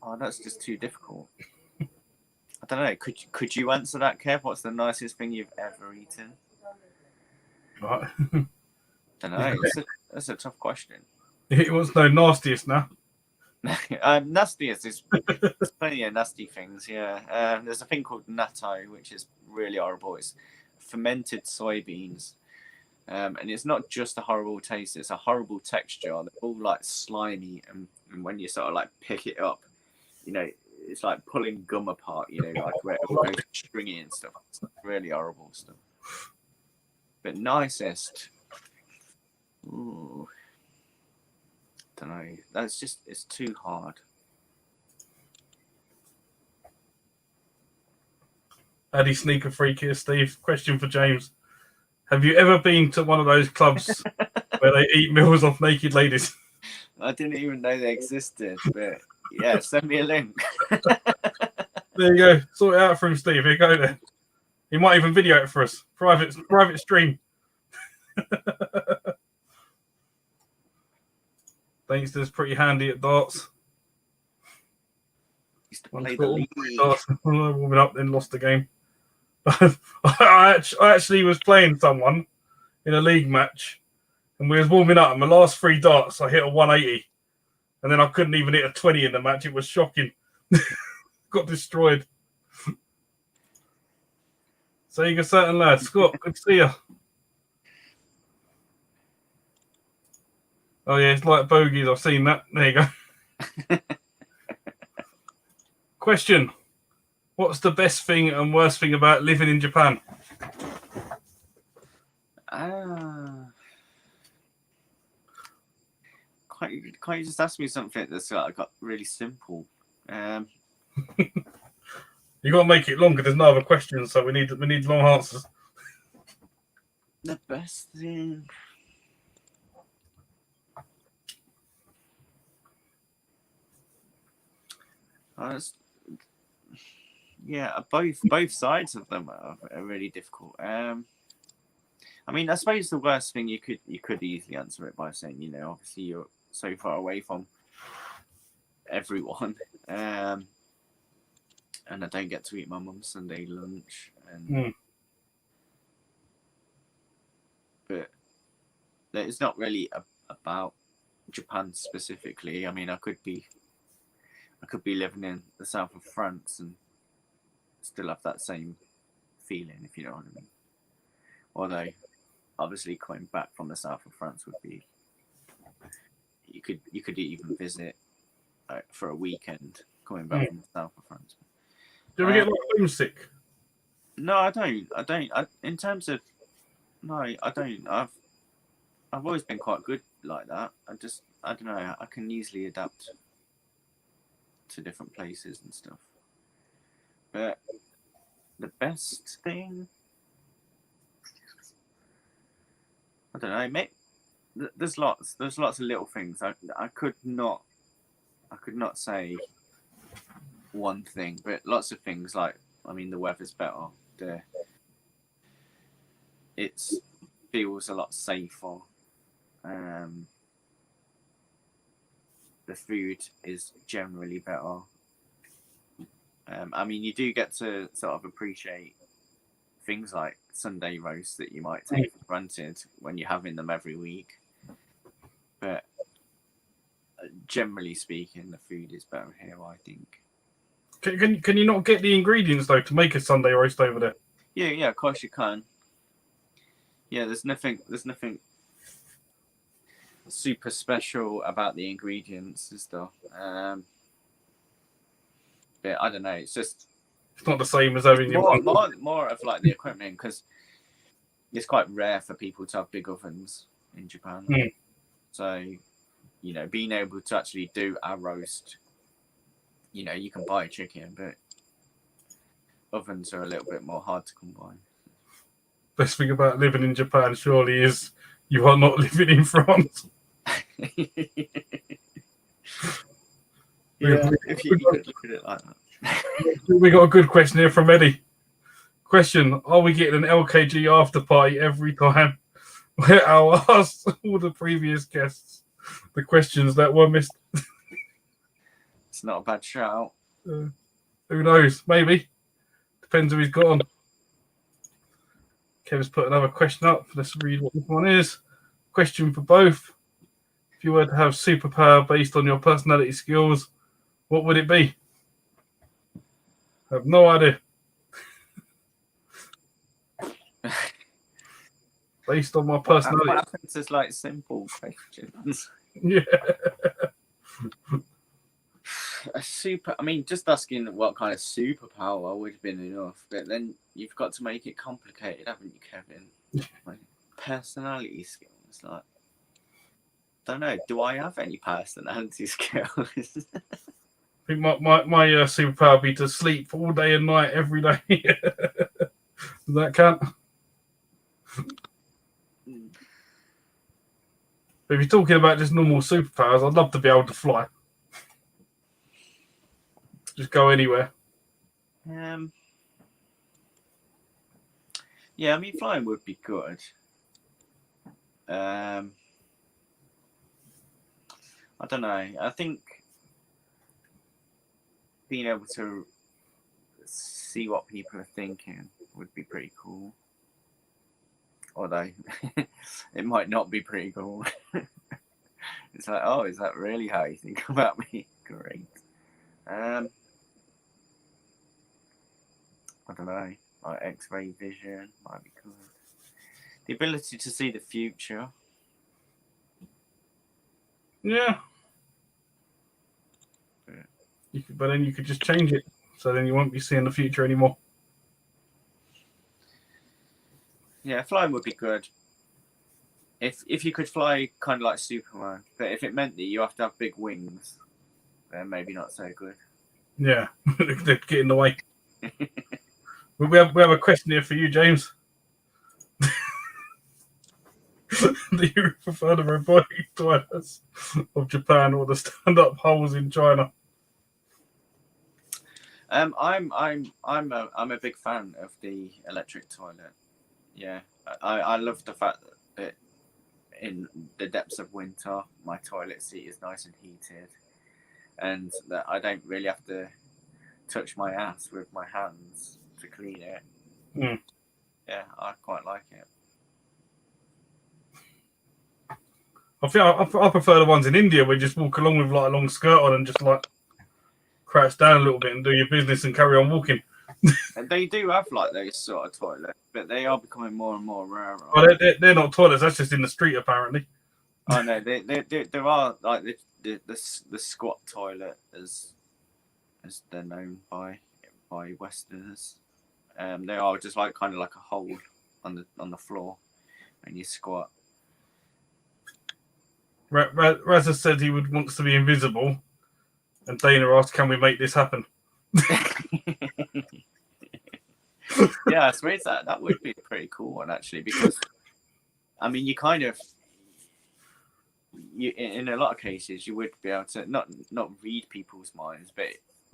Oh, that's just too difficult. I don't know. Could you answer that, Kev? What's the nicest thing you've ever eaten?
Right.
I don't know. That's a tough question.
It was no nastiest now.
Nastiest is plenty of nasty things. Yeah. There's a thing called natto, which is really horrible. It's fermented soybeans. And it's not just a horrible taste, it's a horrible texture. They're all like slimy, and when you sort of like pick it up, you know, it's like pulling gum apart, you know, like where it all goes stringy and stuff. It's really horrible stuff. But nicest, ooh, don't know. That's just, it's too hard.
Addy Sneaker Freak here, Steve. Question for James. Have you ever been to one of those clubs where they eat meals off naked ladies?
I didn't even know they existed, but yeah, send me a link.
There you go. Sort it out for him, Steve. Here you go then. He might even video it for us. Private stream. Thanks, pretty handy at darts.
Used to play the league.
Warming up, then lost the game. I actually was playing someone in a league match, and we was warming up. And my last 3 darts, I hit a 180, and then I couldn't even hit a 20 in the match. It was shocking. Got destroyed. So you got certain lad, Scott. Good to see you. Oh yeah, it's like bogeys. I've seen that. There you go. Question: what's the best thing and worst thing about living in Japan?
Can't you just ask me something that's got really simple?
You got to make it longer. There's no other questions, so we need long answers.
The best thing. Yeah, both sides of them are really difficult. I mean, I suppose the worst thing you could easily answer it by saying, you know, obviously you're so far away from everyone, and I don't get to eat my mum's Sunday lunch, and but it's not really about Japan specifically. I mean, I could be living in the south of France and still have that same feeling, if you know what I mean. Although, obviously, coming back from the south of France would be, you could even visit for a weekend coming back from the south of France.
Do you ever get like homesick?
No, I don't. In terms of no, I don't. I've always been quite good like that. I don't know. I can easily adapt to different places and stuff. But the best thing, I don't know, mate. There's lots of little things. I could not say one thing, but lots of things like, I mean, the weather's better. It feels a lot safer. The food is generally better. I mean, you do get to sort of appreciate things like Sunday roasts that you might take for granted when you're having them every week. But generally speaking, the food is better here, I think.
Can you not get the ingredients though to make a Sunday roast over there?
Yeah, of course you can. Yeah, there's nothing super special about the ingredients and stuff. But I don't know. It's
not the same as having
more of like the equipment, because it's quite rare for people to have big ovens in Japan. So, you know, being able to actually do a roast, you know, you can buy chicken, but ovens are a little bit more hard to come by.
Best thing about living in Japan surely is you are not living in France.
Yeah, if you could look at it like that.
We got a good question here from Eddie. Question: are we getting an LKG after party every time? Where I'll ask all the previous guests the questions that were missed.
It's not a bad shout.
Who knows? Maybe. Depends who he's got on. Kevin's put another question up. Let's read what this one is. Question for both. If you were to have superpower based on your personality skills, what would it be? I have no idea. Based on my personality.
What happens is like simple questions.
Yeah.
I mean, just asking what kind of superpower would have been enough, but then you've got to make it complicated, haven't you, Kevin? Like, personality skills, like, don't know. Do I have any personality skills?
I think my superpower would be to sleep all day and night every day. Does that count? But if you're talking about just normal superpowers, I'd love to be able to fly. Just go anywhere.
Yeah, I mean, flying would be good. I don't know. I think being able to see what people are thinking would be pretty cool. Although it might not be pretty cool. It's like, oh, is that really how you think about me? Great. I don't know. Like X-ray vision might be cool. The ability to see the future.
Yeah. But then you could just change it, so then you won't be seeing the future anymore.
Yeah, flying would be good. If you could fly kind of like Superman, but if it meant that you have to have big wings, then maybe not so good.
Yeah, they'd get in the way. we have a question here for you, James. Do you prefer the robotic toilets of Japan or the stand-up holes in China?
I'm a big fan of the electric toilet. Yeah, I love the fact that in the depths of winter, my toilet seat is nice and heated, and that I don't really have to touch my ass with my hands to clean it. Yeah, I quite like it.
I feel I prefer the ones in India where you just walk along with like a long skirt on and just like crouch down a little bit and do your business and carry on walking.
And they do have like those sort of toilets, but they are becoming more and more rare.
Well, they're not toilets. That's just in the street, apparently.
I know there are like the squat toilet is as they're known by Westerners. They are just like kind of like a hole on the floor, and you squat.
Razza said he wants to be invisible, and Dana asked, "Can we make this happen?"
Yeah, I suppose that would be a pretty cool one actually, because I mean, you kind of in a lot of cases you would be able to not read people's minds, but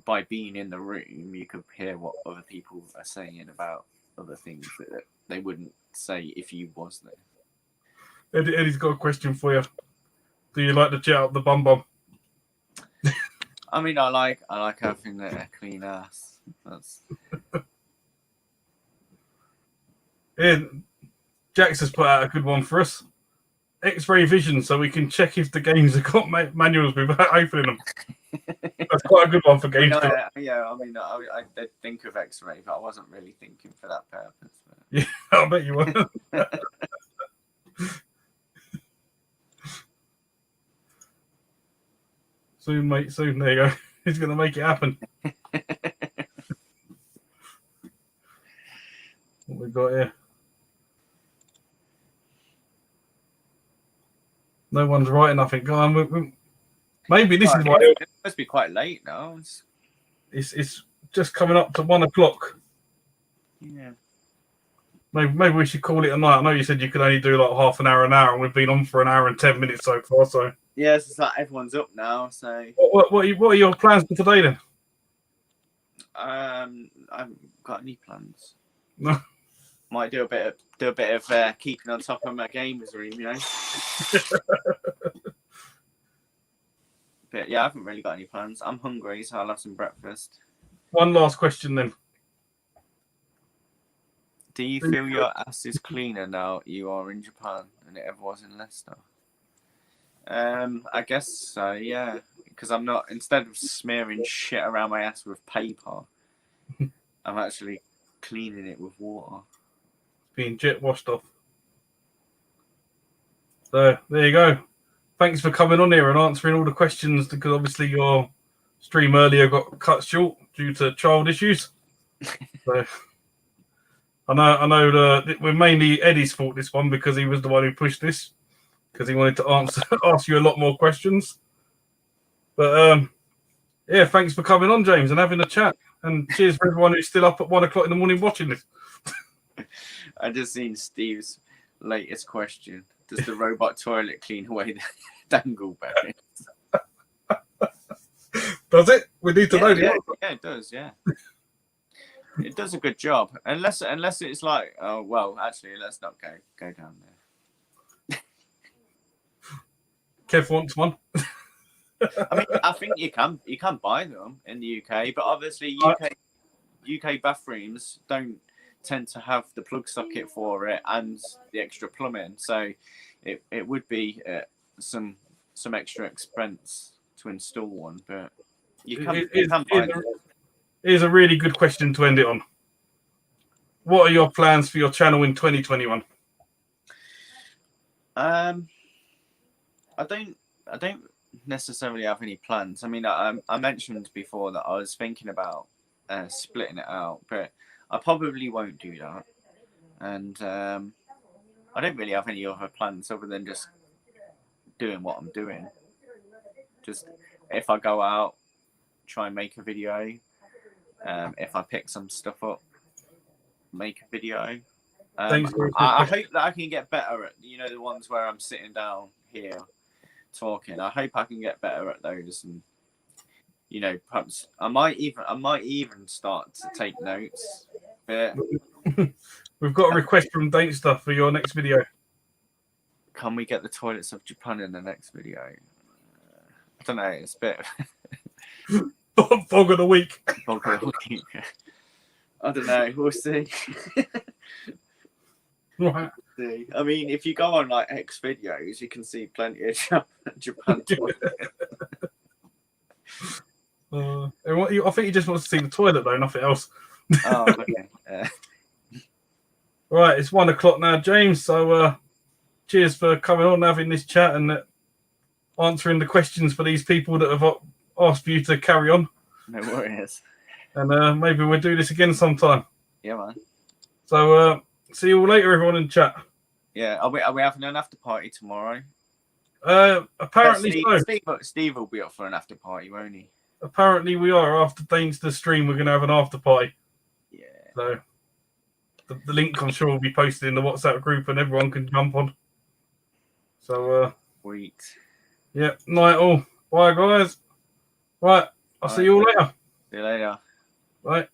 by being in the room, you could hear what other people are saying about other things that they wouldn't say if you was there.
Eddie's got a question for you. Do you like to jet up the bum bum?
I mean, I like having a clean ass. That's
Yeah, Jax has put out a good one for us. X-ray vision, so we can check if the games have got manuals without opening them. That's quite a good one for games.
Yeah, I mean, I did think of X-ray, but I wasn't really thinking for that purpose. But...
Yeah, I bet you were. Soon, mate, soon. There you go. He's going to make it happen. What we got here? No one's writing nothing. Go on. Maybe this is why
it must be quite late now.
It's just coming up to 1 o'clock.
Yeah.
Maybe we should call it a night. I know you said you could only do like half an hour, and we've been on for an hour and 10 minutes so far. So
yeah, it's like everyone's up now. So
what are your plans for today then?
I haven't got any plans.
No.
Might do a bit of keeping on top of my games room, you know. But yeah, I haven't really got any plans. I'm hungry, so I'll have some breakfast.
One last question then.
Do you feel your ass is cleaner now you are in Japan than it ever was in Leicester? I guess so, yeah. Because I'm not, instead of smearing shit around my ass with paper, I'm actually cleaning it with water.
Being jet washed off. So there you go. Thanks for coming on here and answering all the questions, because obviously your stream earlier got cut short due to child issues. So I know we're mainly Eddie's fault this one, because he was the one who pushed this, because he wanted to ask you a lot more questions. But yeah, thanks for coming on, James, and having a chat. And cheers for everyone who's still up at 1 o'clock in the morning watching this.
I just seen Steve's latest question. Does the robot toilet clean away the dangleberries?
Does it? We need to know the answer.
Yeah, it does, yeah. It does a good job. Unless it's like, oh, well, actually, let's not go down there.
Kev wants one.
I mean, I think you can buy them in the UK, but obviously UK bathrooms don't tend to have the plug socket for it and the extra plumbing, so it would be some extra expense to install one, but you can buy them.
Here's a really good question to end it on. What are your plans for your channel in 2021?
I don't necessarily have any plans. I mean, I mentioned before that I was thinking about splitting it out, but I probably won't do that. And I don't really have any other plans other than just doing what I'm doing. Just if I go out, try and make a video. If I pick some stuff up, make a video. I hope that I can get better at, the ones where I'm sitting down here talking. I hope I can get better at those, and perhaps I might even start to take notes. But
we've got a request from Dainster for your next video.
Can we get the toilets of Japan in the next video? I don't know. It's a bit
Bog of the week.
Bog of the week. I don't know. We'll see.
Right.
I mean, if you go on like X videos, you can see plenty of Japan toilets.
I think he just wants to see the toilet though, nothing else.
Oh, okay.
Right, it's 1 o'clock now, James. So cheers for coming on, having this chat, and answering the questions for these people that have asked for you to carry on.
No worries.
And maybe we'll do this again sometime.
Yeah, man.
So see you all later, everyone in chat.
Yeah, are we having an after party tomorrow?
Apparently
Steve will be up for an after party, won't he?
Apparently we are. After thanks to the stream, we're going to have an after party.
Yeah.
So the link, I'm sure, will be posted in the WhatsApp group, and everyone can jump on. So
sweet.
Yeah, night all. Bye, guys. Right, I'll see you all later.
See you later.
Right.